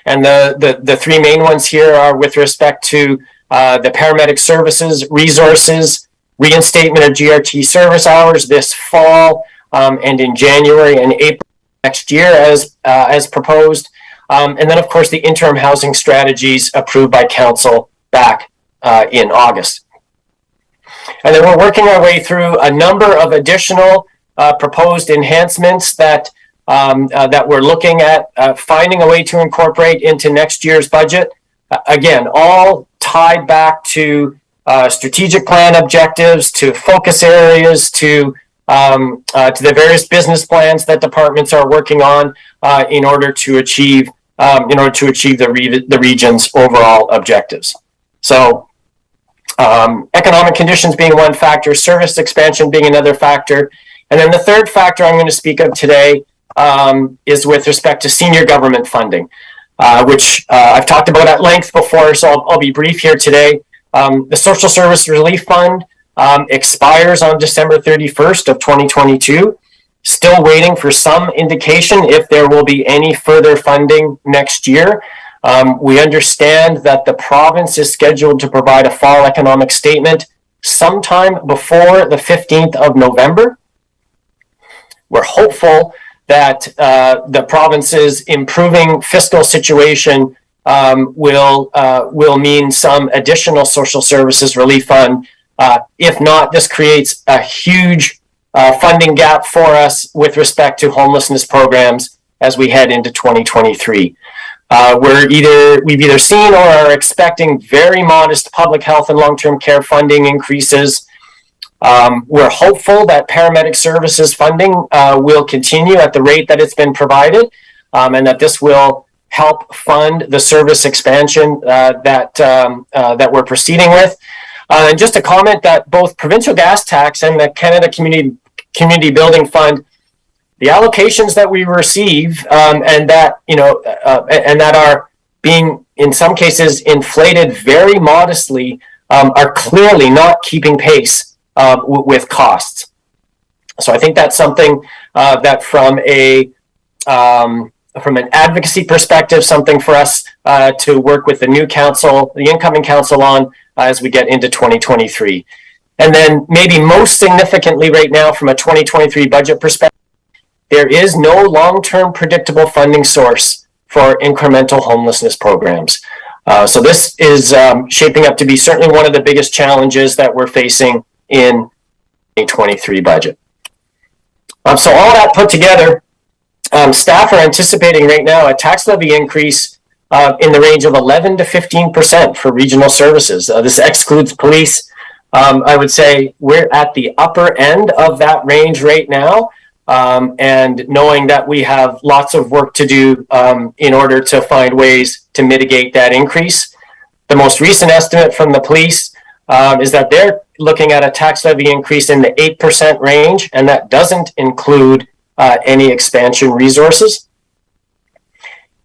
And the three main ones here are with respect to the paramedic services, resources, reinstatement of GRT service hours this fall, and in January and April next year as proposed. And then, of course, the interim housing strategies approved by council back in August. And then we're working our way through a number of additional proposed enhancements that we're looking at finding a way to incorporate into next year's budget. Again, all tied back to strategic plan objectives, to focus areas, to the various business plans that departments are working on in order to achieve the region's overall objectives. So economic conditions being one factor, service expansion being another factor. And then the third factor I'm going to speak of today is with respect to senior government funding, which I've talked about at length before, so I'll be brief here today. The Social Service Relief Fund expires on December 31st of 2022. Still waiting for some indication if there will be any further funding next year. We understand that the province is scheduled to provide a fall economic statement sometime before the 15th of November. We're hopeful that the province's improving fiscal situation will mean some additional social services relief fund. If not, this creates a huge funding gap for us with respect to homelessness programs as we head into 2023. We've either seen or are expecting very modest public health and long-term care funding increases. We're hopeful that paramedic services funding will continue at the rate that it's been provided, and that this will help fund the service expansion that we're proceeding with. And just a comment that both provincial gas tax and the Canada Community Building Fund, the allocations that we receive and that are being in some cases inflated very modestly are clearly not keeping pace with costs. So I think that's something that from an advocacy perspective, something for us to work with the new council, the incoming council on as we get into 2023. And then maybe most significantly right now from a 2023 budget perspective, there is no long-term predictable funding source for incremental homelessness programs. So this is shaping up to be certainly one of the biggest challenges that we're facing in 2023 budget. So all that put together, staff are anticipating right now a tax levy increase in the range of 11 to 15% for regional services. This excludes police. I would say we're at the upper end of that range right now, and knowing that we have lots of work to do in order to find ways to mitigate that increase. The most recent estimate from the police is that they're looking at a tax levy increase in the 8% range, and that doesn't include any expansion resources.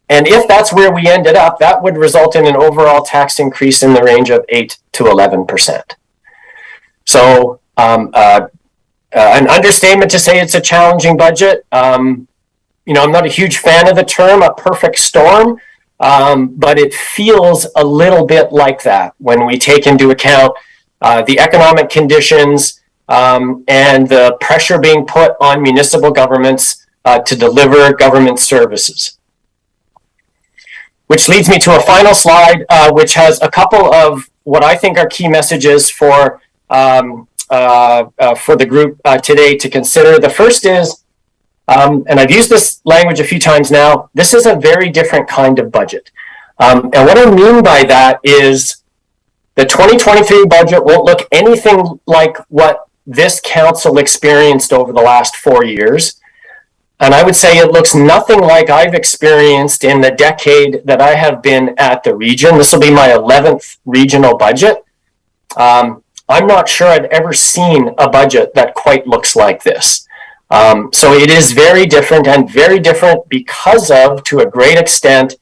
And if that's where we ended up, that would result in an overall tax increase in the range of 8 to 11%. So an understatement to say it's a challenging budget. I'm not a huge fan of the term a perfect storm, but it feels a little bit like that when we take into account the economic conditions and the pressure being put on municipal governments to deliver government services. Which leads me to a final slide, which has a couple of what I think are key messages for the group today to consider. The first is, and I've used this language a few times now, this is a very different kind of budget. And what I mean by that is the 2023 budget won't look anything like what this council experienced over the last 4 years. And I would say it looks nothing like I've experienced in the decade that I have been at the region. This will be my 11th regional budget. I'm not sure I've ever seen a budget that quite looks like this. So it is very different, and very different because of, to a great extent,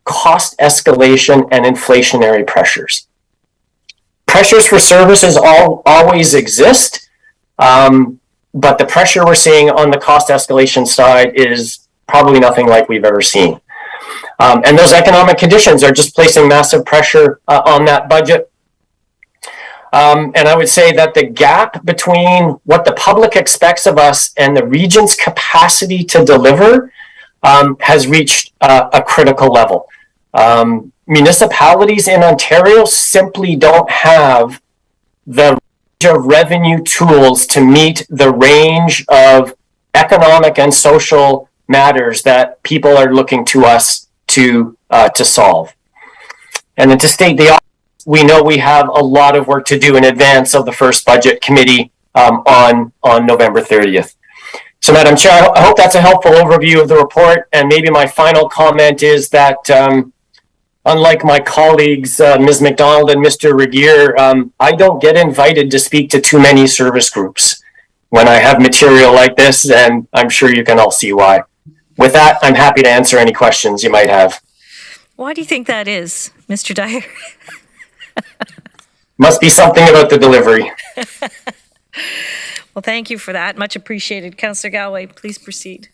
cost escalation and inflationary pressures. Pressures for services always exist, but the pressure we're seeing on the cost escalation side is probably nothing like we've ever seen. And those economic conditions are just placing massive pressure on that budget. And I would say that the gap between what the public expects of us and the region's capacity to deliver has reached a critical level. Municipalities in Ontario simply don't have the range of revenue tools to meet the range of economic and social matters that people are looking to us to solve. And then to state the obvious, we know we have a lot of work to do in advance of the first budget committee on November 30th. So, Madam Chair, I hope that's a helpful overview of the report. And maybe my final comment is that unlike my colleagues, Ms. McDonald and Mr. Regier, I don't get invited to speak to too many service groups when I have material like this, and I'm sure you can all see why. With that, I'm happy to answer any questions you might have. Why do you think that is, Mr. Dyer? Must be something about the delivery. Well, thank you for that. Much appreciated. Councillor Galway, please proceed.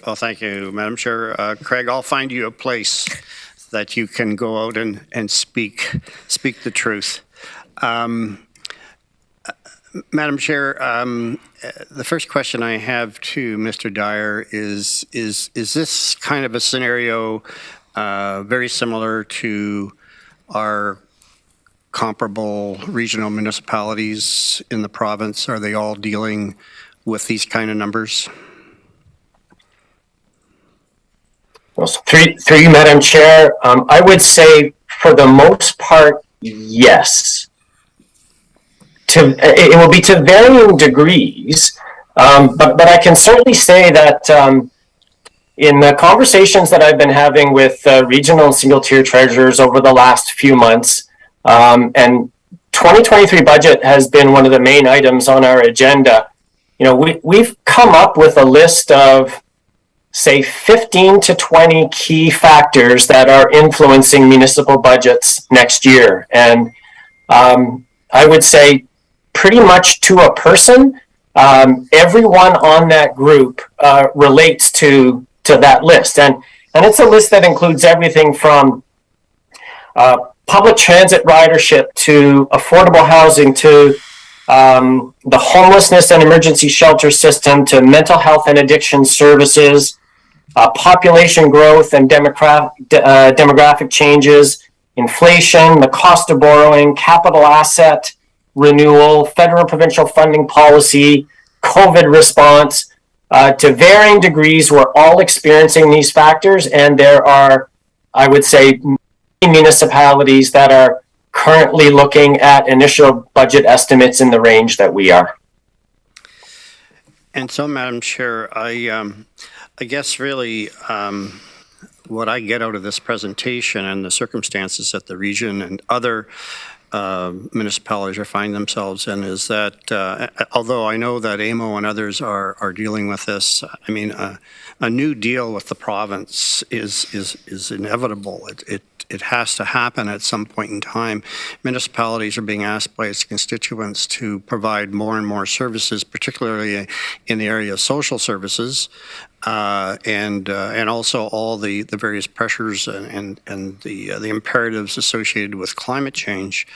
Well, thank you, Madam Chair. Craig, I'll find you a place that you can go out and speak the truth. Madam Chair, the first question I have to Mr. Dyer is this kind of a scenario very similar to our comparable regional municipalities in the province? Are they all dealing with these kind of numbers? Well, through you, Madam Chair, I would say for the most part, yes. It will be to varying degrees, but I can certainly say that in the conversations that I've been having with regional and single tier treasurers over the last few months, and 2023 budget has been one of the main items on our agenda. You know, we've come up with a list of, say, 15 to 20 key factors that are influencing municipal budgets next year. And I would say pretty much to a person, everyone on that group relates to that list. And it's a list that includes everything from public transit ridership to affordable housing to the homelessness and emergency shelter system to mental health and addiction services, population growth and demographic changes, inflation, the cost of borrowing, capital asset renewal, federal and provincial funding policy, COVID response. To varying degrees, we're all experiencing these factors, and there are, I would say, municipalities that are currently looking at initial budget estimates in the range that we are. And so, Madam Chair, I guess really what I get out of this presentation and the circumstances that the region and other municipalities are finding themselves in is that although I know that AMO and others are dealing with this, I mean, a new deal with the province is inevitable. It has to happen at some point in time. Municipalities are being asked by its constituents to provide more and more services, particularly in the area of social services, and also all the various pressures and the imperatives associated with climate change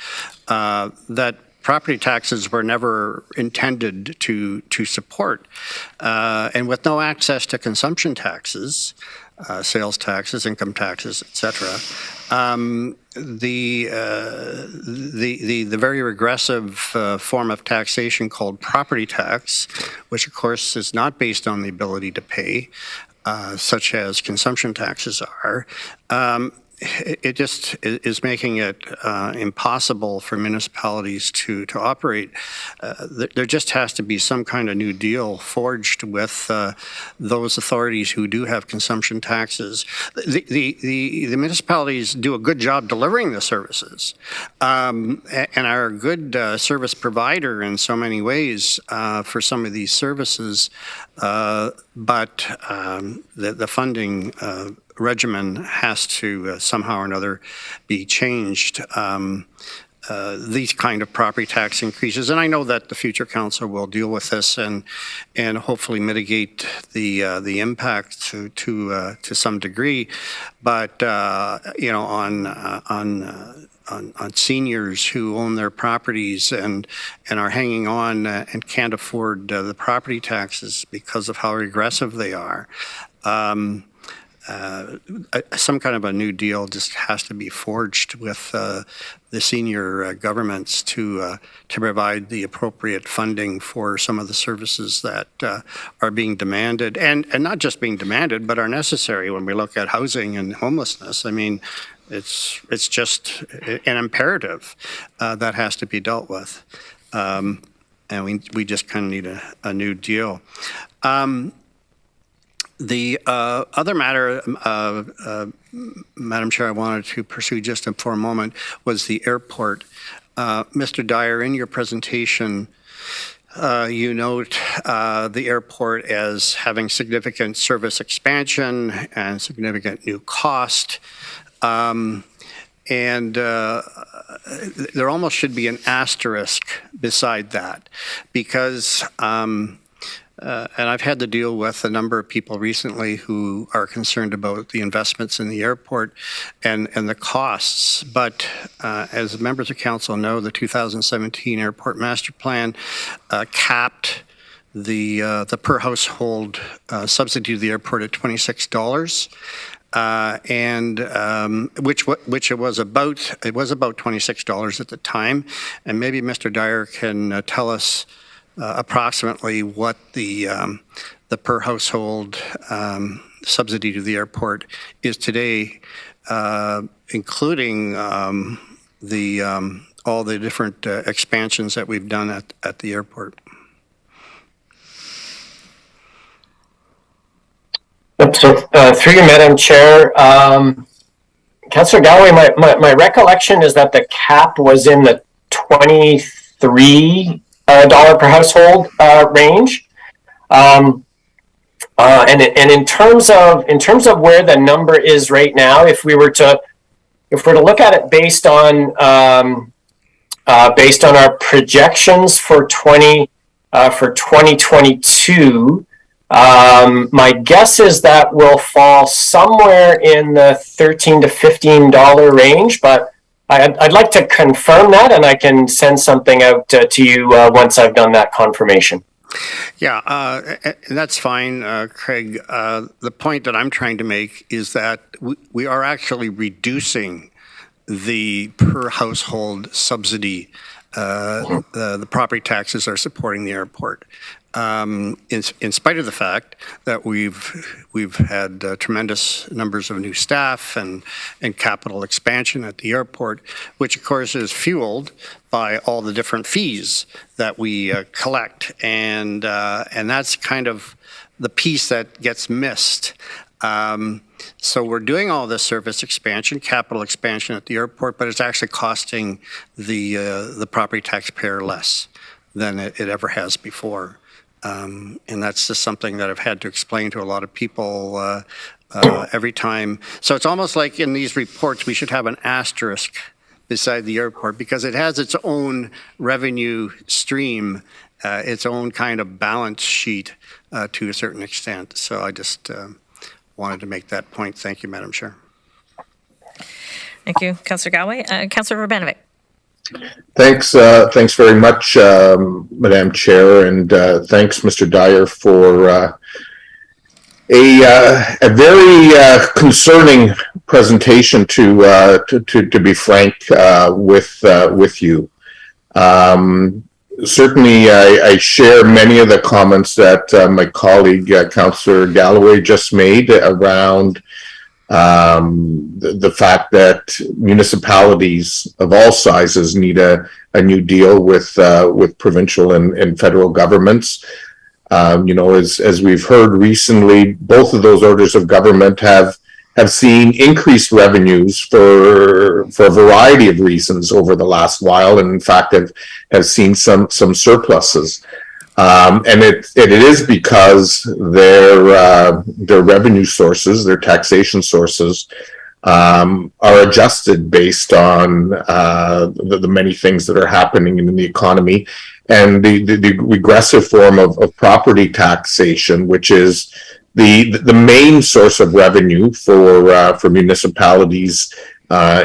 that property taxes were never intended to support. And with no access to consumption taxes, sales taxes, income taxes, etc., the very regressive form of taxation called property tax, which of course is not based on the ability to pay, such as consumption taxes are, it just is making it impossible for municipalities to operate. There just has to be some kind of new deal forged with those authorities who do have consumption taxes. The municipalities do a good job delivering the services and are a good service provider in so many ways for some of these services, but the funding regimen has to somehow or another be changed. These kind of property tax increases, and I know that the future council will deal with this and hopefully mitigate the impact to some degree. But you know, on seniors who own their properties and are hanging on and can't afford the property taxes because of how regressive they are. Some kind of a new deal just has to be forged with the senior governments to provide the appropriate funding for some of the services that are being demanded, and not just being demanded, but are necessary when we look at housing and homelessness. I mean, it's just an imperative that has to be dealt with, and we just kind of need a new deal. The other matter, Madam Chair, I wanted to pursue just for a moment was the airport. Mr. Dyer, in your presentation, you note the airport as having significant service expansion and significant new cost. And there almost should be an asterisk beside that, because and I've had to deal with a number of people recently who are concerned about the investments in the airport and the costs. But as members of council know, the 2017 Airport Master Plan capped the per household subsidy to the airport at $26. And which it was about $26 at the time, and maybe Mr. Dyer can tell us approximately what the per household subsidy to the airport is today, including all the different expansions that we've done at the airport. So, through you, Madam Chair, Councillor Galloway, my recollection is that the cap was in the $23 per household range, and in terms of where the number is right now, if we were to look at it based on our projections for 2022. My guess is that will fall somewhere in the $13 to $15 range, but I'd like to confirm that, and I can send something out to you once I've done that confirmation. Yeah, that's fine, Craig. The point that I'm trying to make is that we are actually reducing the per household subsidy. The property taxes are supporting the airport. In spite of the fact that we've had tremendous numbers of new staff and capital expansion at the airport, which of course is fueled by all the different fees that we collect, and that's kind of the piece that gets missed. So we're doing all this service expansion, capital expansion at the airport, but it's actually costing the property taxpayer less than it ever has before. And that's just something that I've had to explain to a lot of people every time. So it's almost like in these reports, we should have an asterisk beside the airport because it has its own revenue stream, its own kind of balance sheet to a certain extent. So I just wanted to make that point. Thank you, Madam Chair. Thank you, Councillor Galway. Councillor Urbanovic. Thanks very much, Madam Chair, and thanks, Mr. Dyer, for a very concerning presentation. To be frank with you, certainly I share many of the comments that my colleague Councillor Galloway just made around the fact that municipalities of all sizes need a new deal with provincial and federal governments. As we've heard recently, both of those orders of government have seen increased revenues for a variety of reasons over the last while, and in fact have seen some surpluses. And it is because their revenue sources, their taxation sources, are adjusted based on the many things that are happening in the economy, and the regressive form of property taxation, which is the main source of revenue for municipalities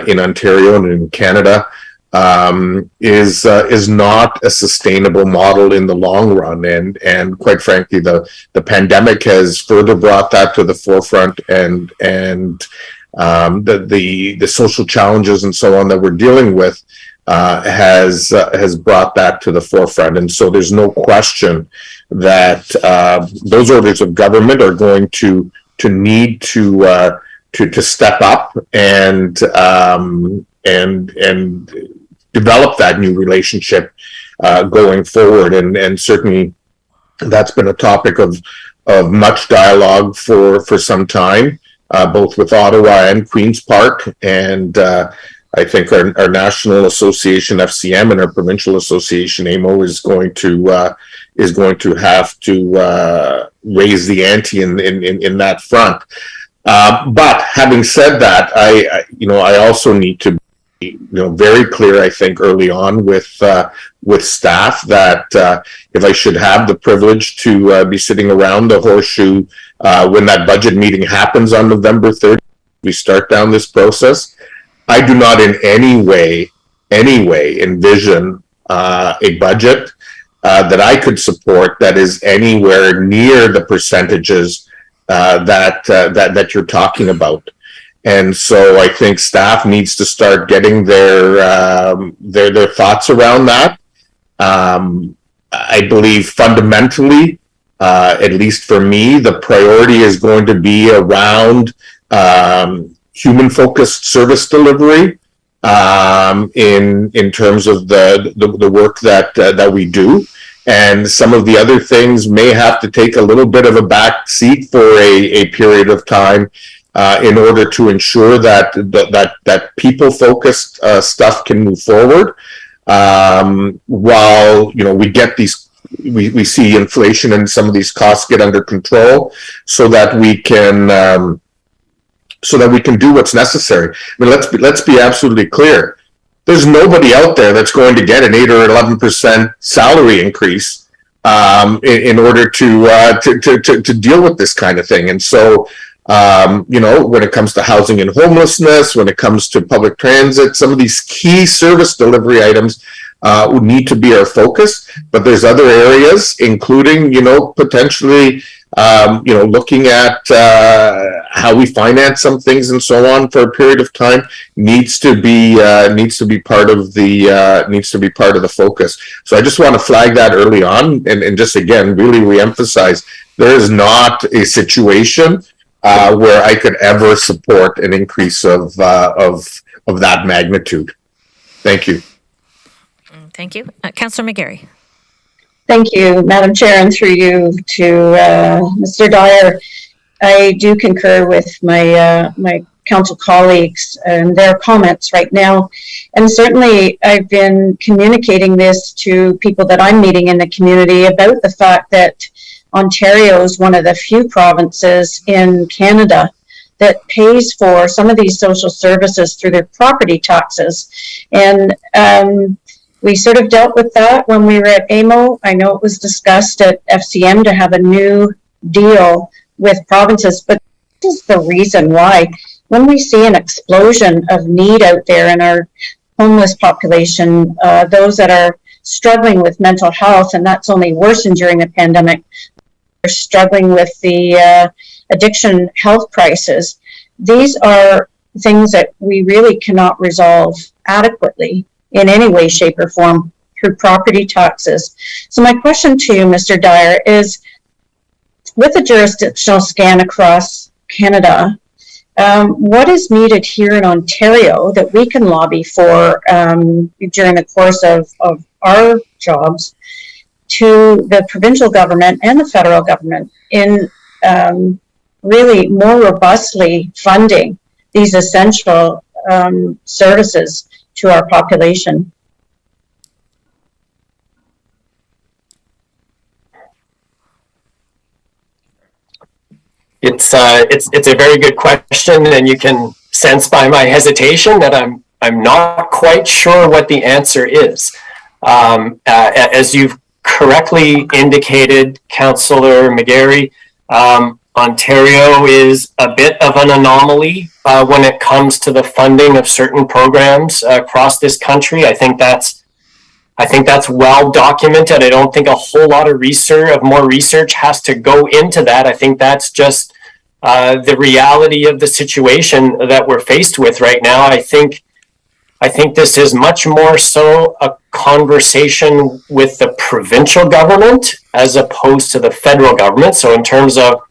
in Ontario and in Canada. Is not a sustainable model in the long run, and quite frankly, the pandemic has further brought that to the forefront, and the social challenges and so on that we're dealing with has brought that to the forefront, and so there's no question that those orders of government are going to need to step up and develop that new relationship going forward, and certainly that's been a topic of much dialogue for some time, both with Ottawa and Queen's Park, and I think our national association FCM and our provincial association AMO is going to have to raise the ante in that front. But having said that, I also need to very clear, I think, early on with staff that if I should have the privilege to be sitting around the horseshoe when that budget meeting happens on November 3rd, we start down this process. I do not in any way envision a budget that I could support that is anywhere near the percentages that you're talking about. And so I think staff needs to start getting their thoughts around that. I believe fundamentally, at least for me, the priority is going to be around human-focused service delivery in terms of the work that we do. And some of the other things may have to take a little bit of a back seat for a period of time in order to ensure that people-focused stuff can move forward. While we get these, we see inflation and some of these costs get under control, so that we can do what's necessary. I mean, let's be absolutely clear. There's nobody out there that's going to get an 8 or 11% salary increase in order to deal with this kind of thing. And so, when it comes to housing and homelessness, when it comes to public transit, some of these key service delivery items would need to be our focus. But there's other areas, including, potentially, looking at how we finance some things and so on for a period of time needs to be part of the focus. So I just want to flag that early on and just again really reemphasize there is not a situation where I could ever support an increase of that magnitude. Thank you. Thank you. Councillor McGarry. Thank you, Madam Chair, and through you to Mr. Dyer. I do concur with my my council colleagues and their comments right now. And certainly I've been communicating this to people that I'm meeting in the community about the fact that Ontario is one of the few provinces in Canada that pays for some of these social services through their property taxes. And we sort of dealt with that when we were at AMO. I know it was discussed at FCM to have a new deal with provinces, but this is the reason why. When we see an explosion of need out there in our homeless population, those that are struggling with mental health, and that's only worsened during the pandemic, they're struggling with the addiction health crisis. These are things that we really cannot resolve adequately in any way, shape, or form through property taxes. So my question to you, Mr. Dyer, is with a jurisdictional scan across Canada, what is needed here in Ontario that we can lobby for during the course of our jobs to the provincial government and the federal government in really more robustly funding these essential services to our population? It's a very good question, and you can sense by my hesitation that I'm not quite sure what the answer is. As you've correctly indicated, Councillor McGarry, Ontario is a bit of an anomaly when it comes to the funding of certain programs across this country. I think that's well documented. I don't think a whole lot of more research has to go into that. I think that's just the reality of the situation that we're faced with right now. I think this is much more so a conversation with the provincial government as opposed to the federal government. So in terms of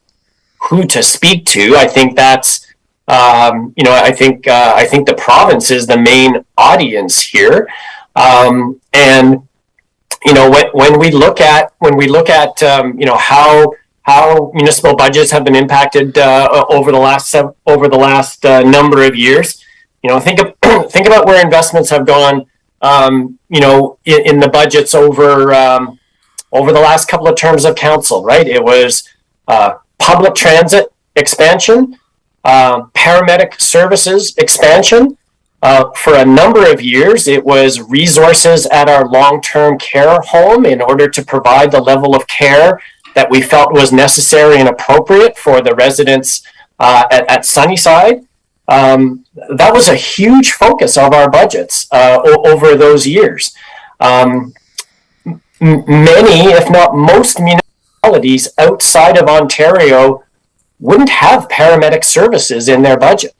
who to speak to, I think that's I think the province is the main audience here. And when we look at how municipal budgets have been impacted over the last number of years, think about where investments have gone in the budgets over the last couple of terms of council, right? It was public transit expansion, paramedic services expansion, For a number of years, it was resources at our long-term care home in order to provide the level of care that we felt was necessary and appropriate for the residents at Sunnyside. That was a huge focus of our budgets over those years. Many, if not most, municipalities outside of Ontario wouldn't have paramedic services in their budget.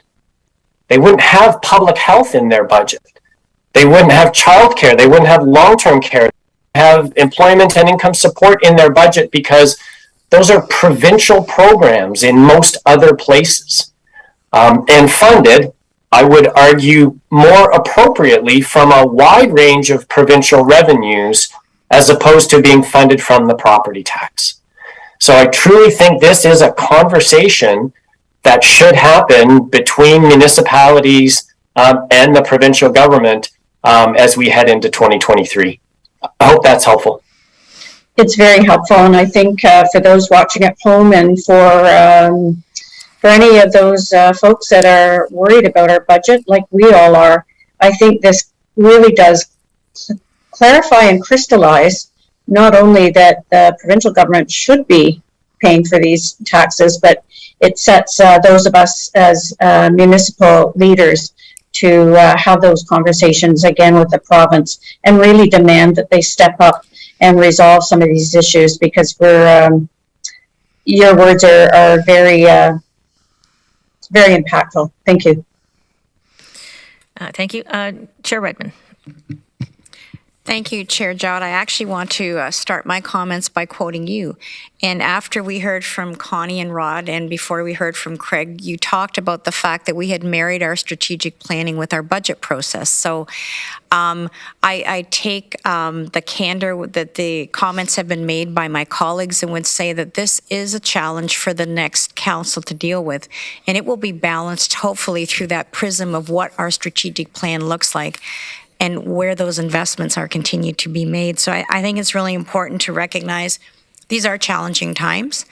They wouldn't have public health in their budget. They wouldn't have childcare. They wouldn't have long-term care. They have employment and income support in their budget because those are provincial programs in most other places. And funded, I would argue, more appropriately from a wide range of provincial revenues as opposed to being funded from the property tax. So I truly think this is a conversation that should happen between municipalities and the provincial government as we head into 2023. I hope that's helpful. It's very helpful, and I think for those watching at home and for any of those folks that are worried about our budget, like we all are, I think this really does clarify and crystallize not only that the provincial government should be paying for these taxes, but it sets those of us as municipal leaders to have those conversations again with the province and really demand that they step up and resolve some of these issues, because your words are very very impactful. Thank you. Thank you. Chair Redmond. Thank you, Chair Jowett. I actually want to start my comments by quoting you. And after we heard from Connie and Rod, and before we heard from Craig, you talked about the fact that we had married our strategic planning with our budget process. So I take the candor that the comments have been made by my colleagues and would say that this is a challenge for the next council to deal with. And it will be balanced, hopefully, through that prism of what our strategic plan looks like and where those investments are continued to be made. So I think it's really important to recognize these are challenging times,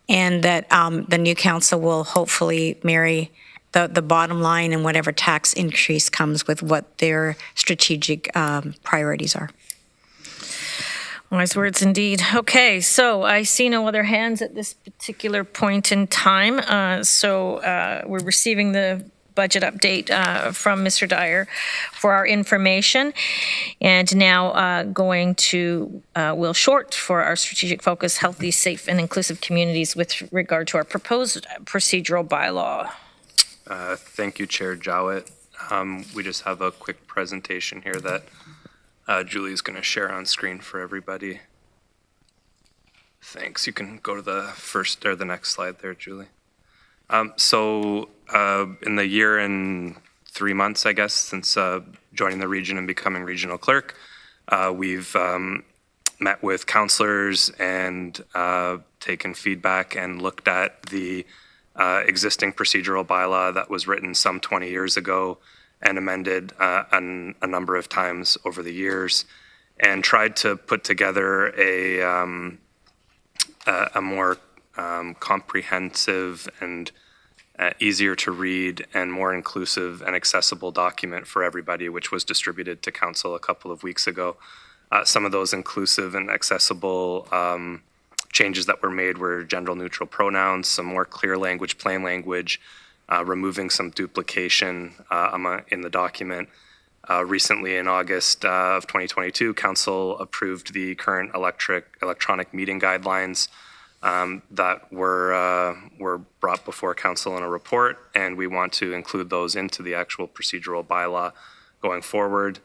and that the new council will hopefully marry the bottom line and whatever tax increase comes with what their strategic priorities are. Wise words indeed. Okay, so I see no other hands at this particular point in time. So we're receiving the budget update from Mr. Dyer for our information. And now going to Will Short for our strategic focus, healthy, safe, and inclusive communities with regard to our proposed procedural bylaw. Thank you, Chair Jowett. We just have a quick presentation here that Julie's going to share on screen for everybody. Thanks. You can go to the first or the next slide there, Julie. So in the year and 3 months, I guess, since joining the region and becoming regional clerk, we've met with councillors and taken feedback and looked at the existing procedural bylaw that was written some 20 years ago and amended a number of times over the years, and tried to put together a more comprehensive and easier to read and more inclusive and accessible document for everybody, which was distributed to council a couple of weeks ago. Some of those inclusive and accessible changes that were made were gender neutral pronouns, some more clear language, plain language, removing some duplication in the document. Recently in August of 2022, council approved the current electronic meeting guidelines that were brought before council in a report, and we want to include those into the actual procedural bylaw going forward.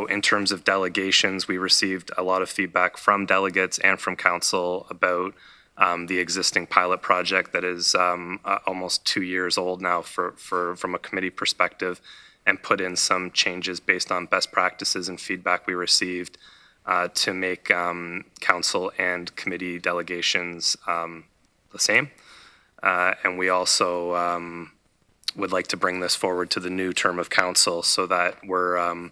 In terms of delegations, we received a lot of feedback from delegates and from council about the existing pilot project that is almost 2 years old now from a committee perspective, and put in some changes based on best practices and feedback we received to make council and committee delegations the same. And we also would like to bring this forward to the new term of council so that we're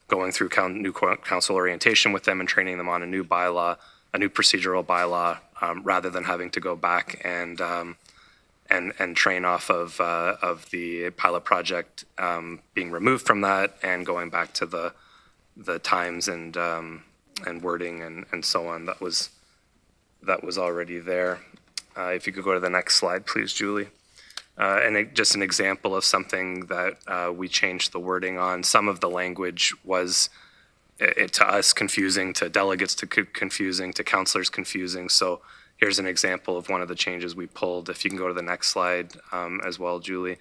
going through new council orientation with them and training them on a new bylaw, a new procedural bylaw, rather than having to go back and and train off of the pilot project being removed from that and going back to the times and wording and so on that was already there. If you could go to the next slide, please, Julie. Just an example of something that we changed the wording on. Some of the language was, to us, confusing, to delegates confusing, to councillors confusing. So here's an example of one of the changes we pulled. If you can go to the next slide as well, Julie.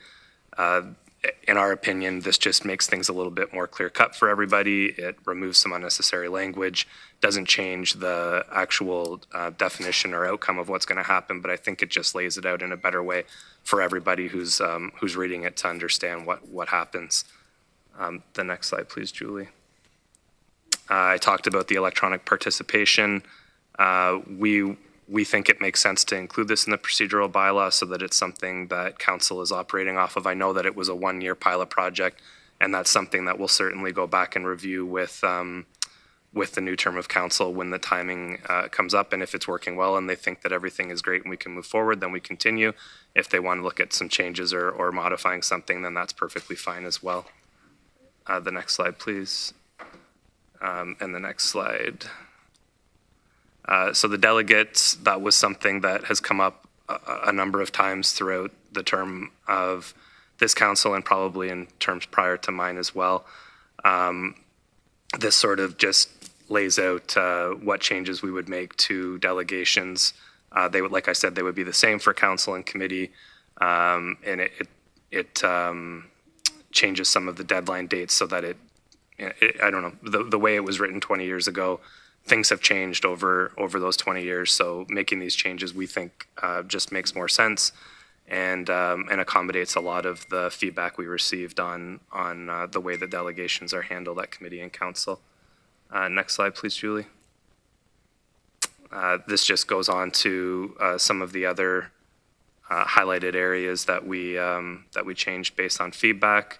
In our opinion, this just makes things a little bit more clear-cut for everybody. It removes some unnecessary language, doesn't change the actual definition or outcome of what's going to happen, but I think it just lays it out in a better way for everybody who's reading it to understand what happens. The next slide, please, Julie. I talked about the electronic participation. We think it makes sense to include this in the procedural bylaw so that it's something that council is operating off of. I know that it was a one-year pilot project, and that's something that we'll certainly go back and review with the new term of council when the timing comes up. And if it's working well and they think that everything is great and we can move forward, then we continue. If they want to look at some changes or modifying something, then that's perfectly fine as well. The next slide, please. And the next slide. So the delegates, that was something that has come up a number of times throughout the term of this council and probably in terms prior to mine as well. This sort of just lays out what changes we would make to delegations. They would, like I said, they would be the same for council and committee, and it changes some of the deadline dates so that I don't know, the way it was written 20 years ago, things have changed over those 20 years. So making these changes, we think, just makes more sense and accommodates a lot of the feedback we received on the way the delegations are handled at committee and council. Next slide, please, Julie. This just goes on to some of the other highlighted areas that we changed based on feedback.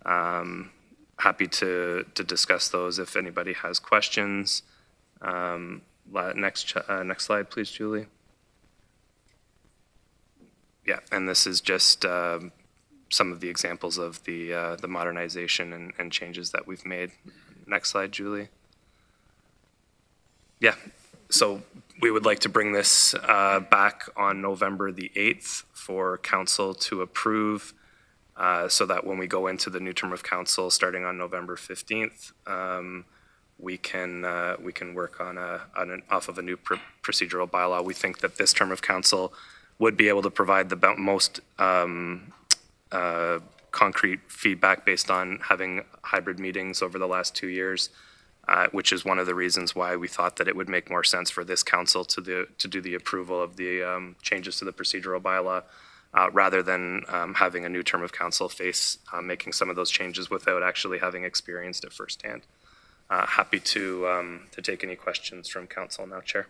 Happy to discuss those if anybody has questions. Next slide, please, Julie. Yeah, and this is just some of the examples of the modernization and changes that we've made. Next slide, Julie. Yeah, so we would like to bring this back on November the 8th for council to approve so that when we go into the new term of council starting on November 15th, we can work on off of a new procedural bylaw. We think that this term of council would be able to provide the most concrete feedback based on having hybrid meetings over the last 2 years, which is one of the reasons why we thought that it would make more sense for this council to do the approval of the changes to the procedural bylaw rather than having a new term of council face making some of those changes without actually having experienced it firsthand. Happy to take any questions from council now, Chair.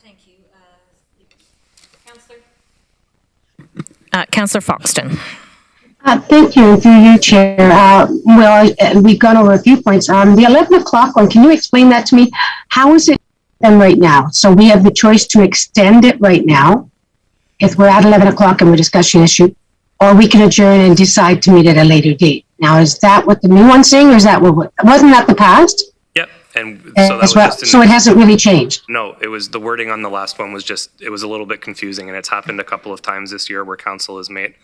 Thank you. Councillor Foxton. Thank you, through you, Chair. We've gone over a few points. The 11 o'clock one, can you explain that to me? How is it done right now? So we have the choice to extend it right now, if we're at 11 o'clock and we're discussing an issue, or we can adjourn and decide to meet at a later date. Now, is that what the new one's saying, or is that wasn't that the past? Yep, and so that was so it hasn't really changed? No, it was the wording on the last one was just, it was a little bit confusing, and it's happened a couple of times this year where council has met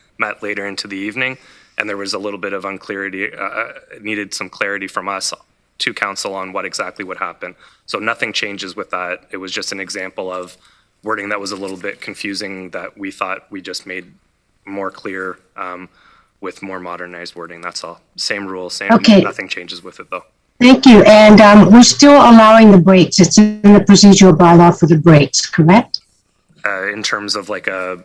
later into the evening, and there was a little bit of unclarity, needed some clarity from us to council on what exactly would happen. So nothing changes with that. It was just an example of wording that was a little bit confusing that we thought we just made more clear with more modernized wording. That's all. Same rules, same. Okay. Nothing changes with it though. Thank you. And we're still allowing the breaks. It's in the procedural bylaw for the breaks, correct? In terms of like a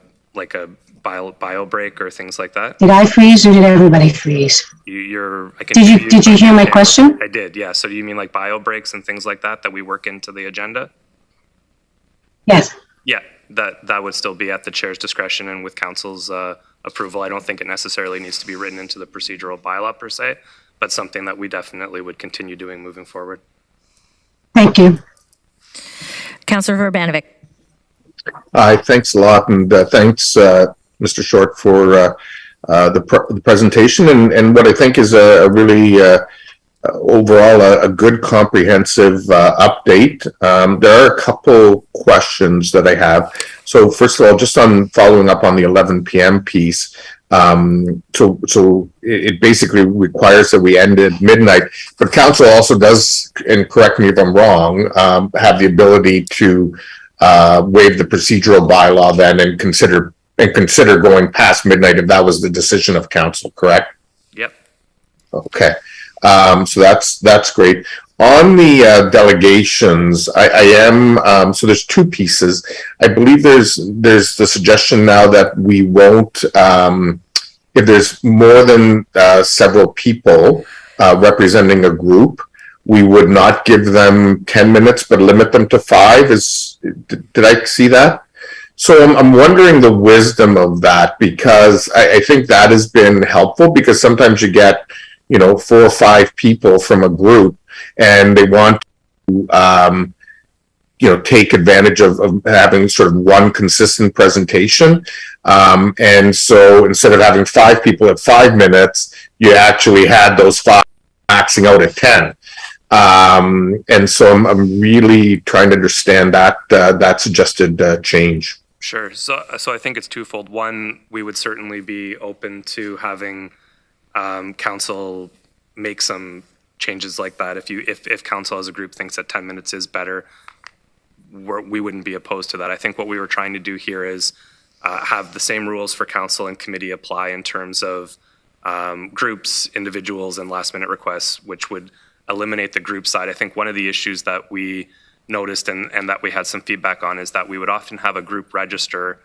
bio break or things like that. Did I freeze or did everybody freeze? Did you hear my question? I did. Yeah. So do you mean like bio breaks and things like that we work into the agenda? Yes. Yeah. That would still be at the chair's discretion and with council's approval. I don't think it necessarily needs to be written into the procedural bylaw per se, but something that we definitely would continue doing moving forward. Thank you. Councillor Verbanovic. Thanks a lot, and thanks, Mr. Short, for the presentation and what I think is a really overall a good comprehensive update. There are a couple questions that I have. So first of all, just on following up on the 11 p.m. piece, so it basically requires that we end at midnight, but council also does, and correct me if I'm wrong, have the ability to waive the procedural bylaw then and consider going past midnight if that was the decision of council, correct? Yep. Okay. So that's great. On the delegations, I am so there's two pieces. I believe there's the suggestion now that we won't if there's more than several people representing a group, we would not give them 10 minutes but limit them to 5. Did I see that? So I'm wondering the wisdom of that, because I think that has been helpful, because sometimes you get 4 or 5 people from a group and they want to take advantage of having sort of one consistent presentation, and so instead of having 5 people at 5 minutes, you actually had those 5 maxing out at 10. And so I'm really trying to understand that suggested change. Sure. So I think it's twofold. One, we would certainly be open to having council make some changes like that. If council as a group thinks that 10 minutes is better, we wouldn't be opposed to that. I think what we were trying to do here is have the same rules for council and committee apply in terms of groups, individuals, and last minute requests, which would eliminate the group side. I think one of the issues that we noticed and that we had some feedback on is that we would often have a group register,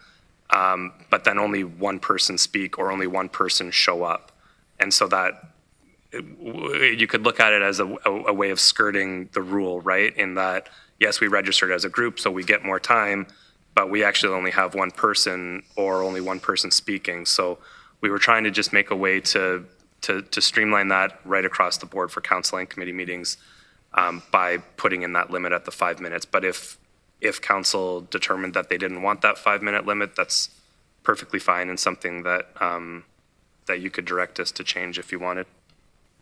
but then only one person speak or only one person show up. And so that you could look at it as a way of skirting the rule, right? In that, yes, we registered as a group, so we get more time, but we actually only have one person or only one person speaking. So we were trying to just make a way to streamline that right across the board for council and committee meetings by putting in that limit at the 5 minutes. But if council determined that they didn't want that 5-minute limit, that's perfectly fine and something that that you could direct us to change if you wanted.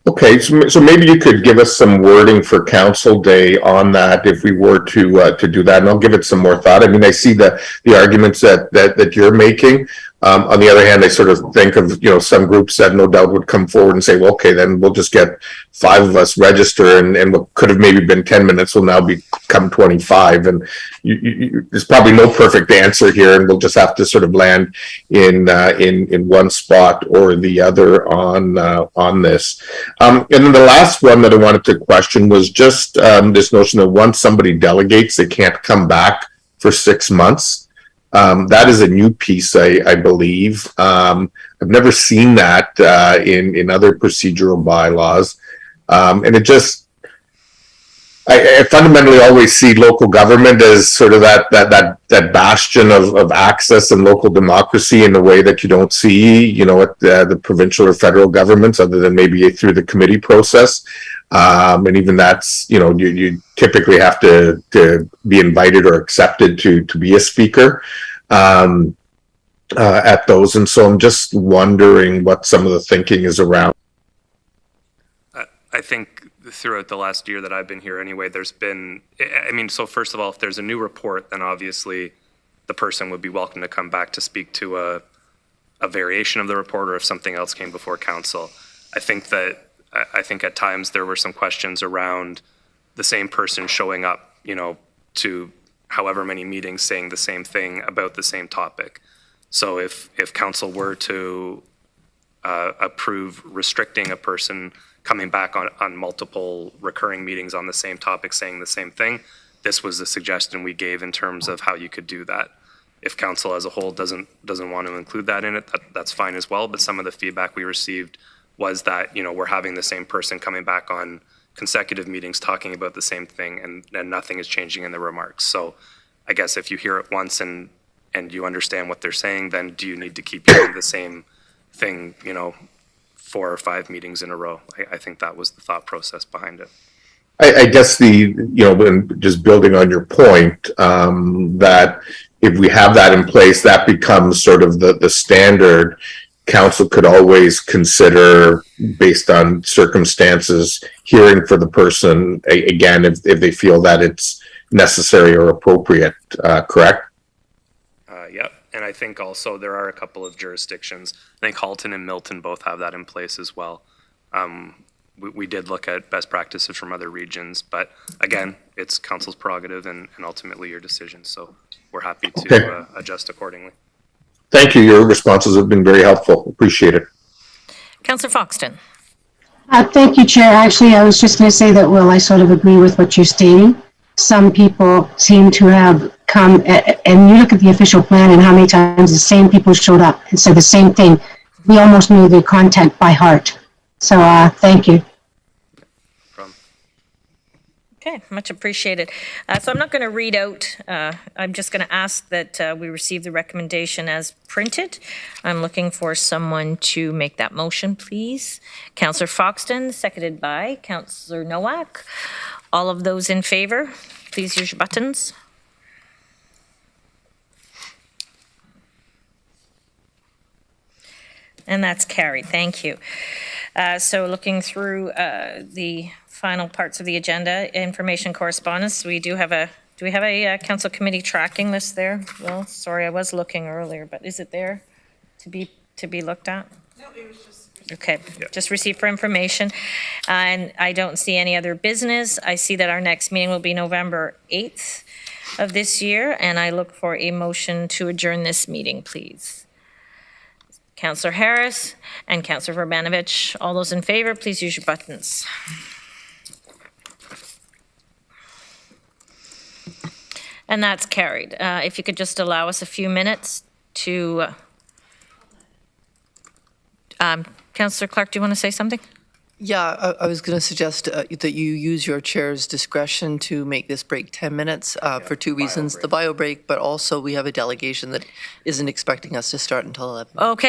Okay, so maybe you could give us some wording for council day on that if we were to do that, and I'll give it some more thought. I mean, I see the arguments that you're making. On the other hand, I sort of think of some groups that no doubt would come forward and say, well, okay, then we'll just get 5 of us register, and what could have maybe been 10 minutes will now become 25. And there's probably no perfect answer here, and we'll just have to sort of land in one spot or the other on this. And then the last one that I wanted to question was just this notion that once somebody delegates, they can't come back for 6 months. That is a new piece, I believe. I've never seen that in other procedural bylaws, and it just I fundamentally always see local government as sort of that bastion of access and local democracy in a way that you don't see, at the provincial or federal governments, other than maybe through the committee process. And even that's, you typically have to be invited or accepted to be a speaker at those. And so I'm just wondering what some of the thinking is around. I think throughout the last year that I've been here anyway, there's been, so first of all, if there's a new report, then obviously the person would be welcome to come back to speak to a variation of the report, or if something else came before council. I think at times there were some questions around the same person showing up, to however many meetings saying the same thing about the same topic. So if council were to approve restricting a person coming back on multiple recurring meetings on the same topic saying the same thing, this was the suggestion we gave in terms of how you could do that. If council as a whole doesn't want to include that in it, that's fine as well. But some of the feedback we received was that, we're having the same person coming back on consecutive meetings talking about the same thing, and nothing is changing in the remarks. So I guess if you hear it once and you understand what they're saying, then do you need to keep hearing the same thing, 4 or 5 meetings in a row? I think that was the thought process behind it. I guess just building on your point, that if we have that in place, that becomes sort of the standard. Council could always consider, based on circumstances, hearing for the person again if they feel that it's necessary or appropriate, correct? Yep. And I think also there are a couple of jurisdictions. I think Halton and Milton both have that in place as well. We did look at best practices from other regions, but again, it's council's prerogative and ultimately your decision. So we're happy to adjust accordingly. Thank you. Your responses have been very helpful. Appreciate it. Councillor Foxton. Thank you, Chair. Actually, I was just going to say that, well, I sort of agree with what you're stating. Some people seem to have come, and you look at the official plan and how many times the same people showed up and said the same thing. We almost knew the content by heart. So thank you. Okay, much appreciated. So I'm not going to read out, I'm just going to ask that we receive the recommendation as printed. I'm looking for someone to make that motion, please. Councillor Foxton, seconded by Councillor Nowak. All of those in favor, please use your buttons. And that's carried. Thank you. So looking through the final parts of the agenda, information correspondence, we do have a, do we have a council committee tracking list there? Well, sorry, I was looking earlier, but is it there to be looked at? No, it was just. Okay, just received for information. And I don't see any other business. I see that our next meeting will be November 8th of this year, and I look for a motion to adjourn this meeting, please. Councillor Harris and Councillor Verbanovich, all those in favor, please use your buttons. And that's carried. If you could just allow us a few minutes to... Councillor Clark, do you want to say something? Yeah, I was going to suggest that you use your chair's discretion to make this break 10 minutes for two reasons. The bio break, but also we have a delegation that isn't expecting us to start until 11. Okay.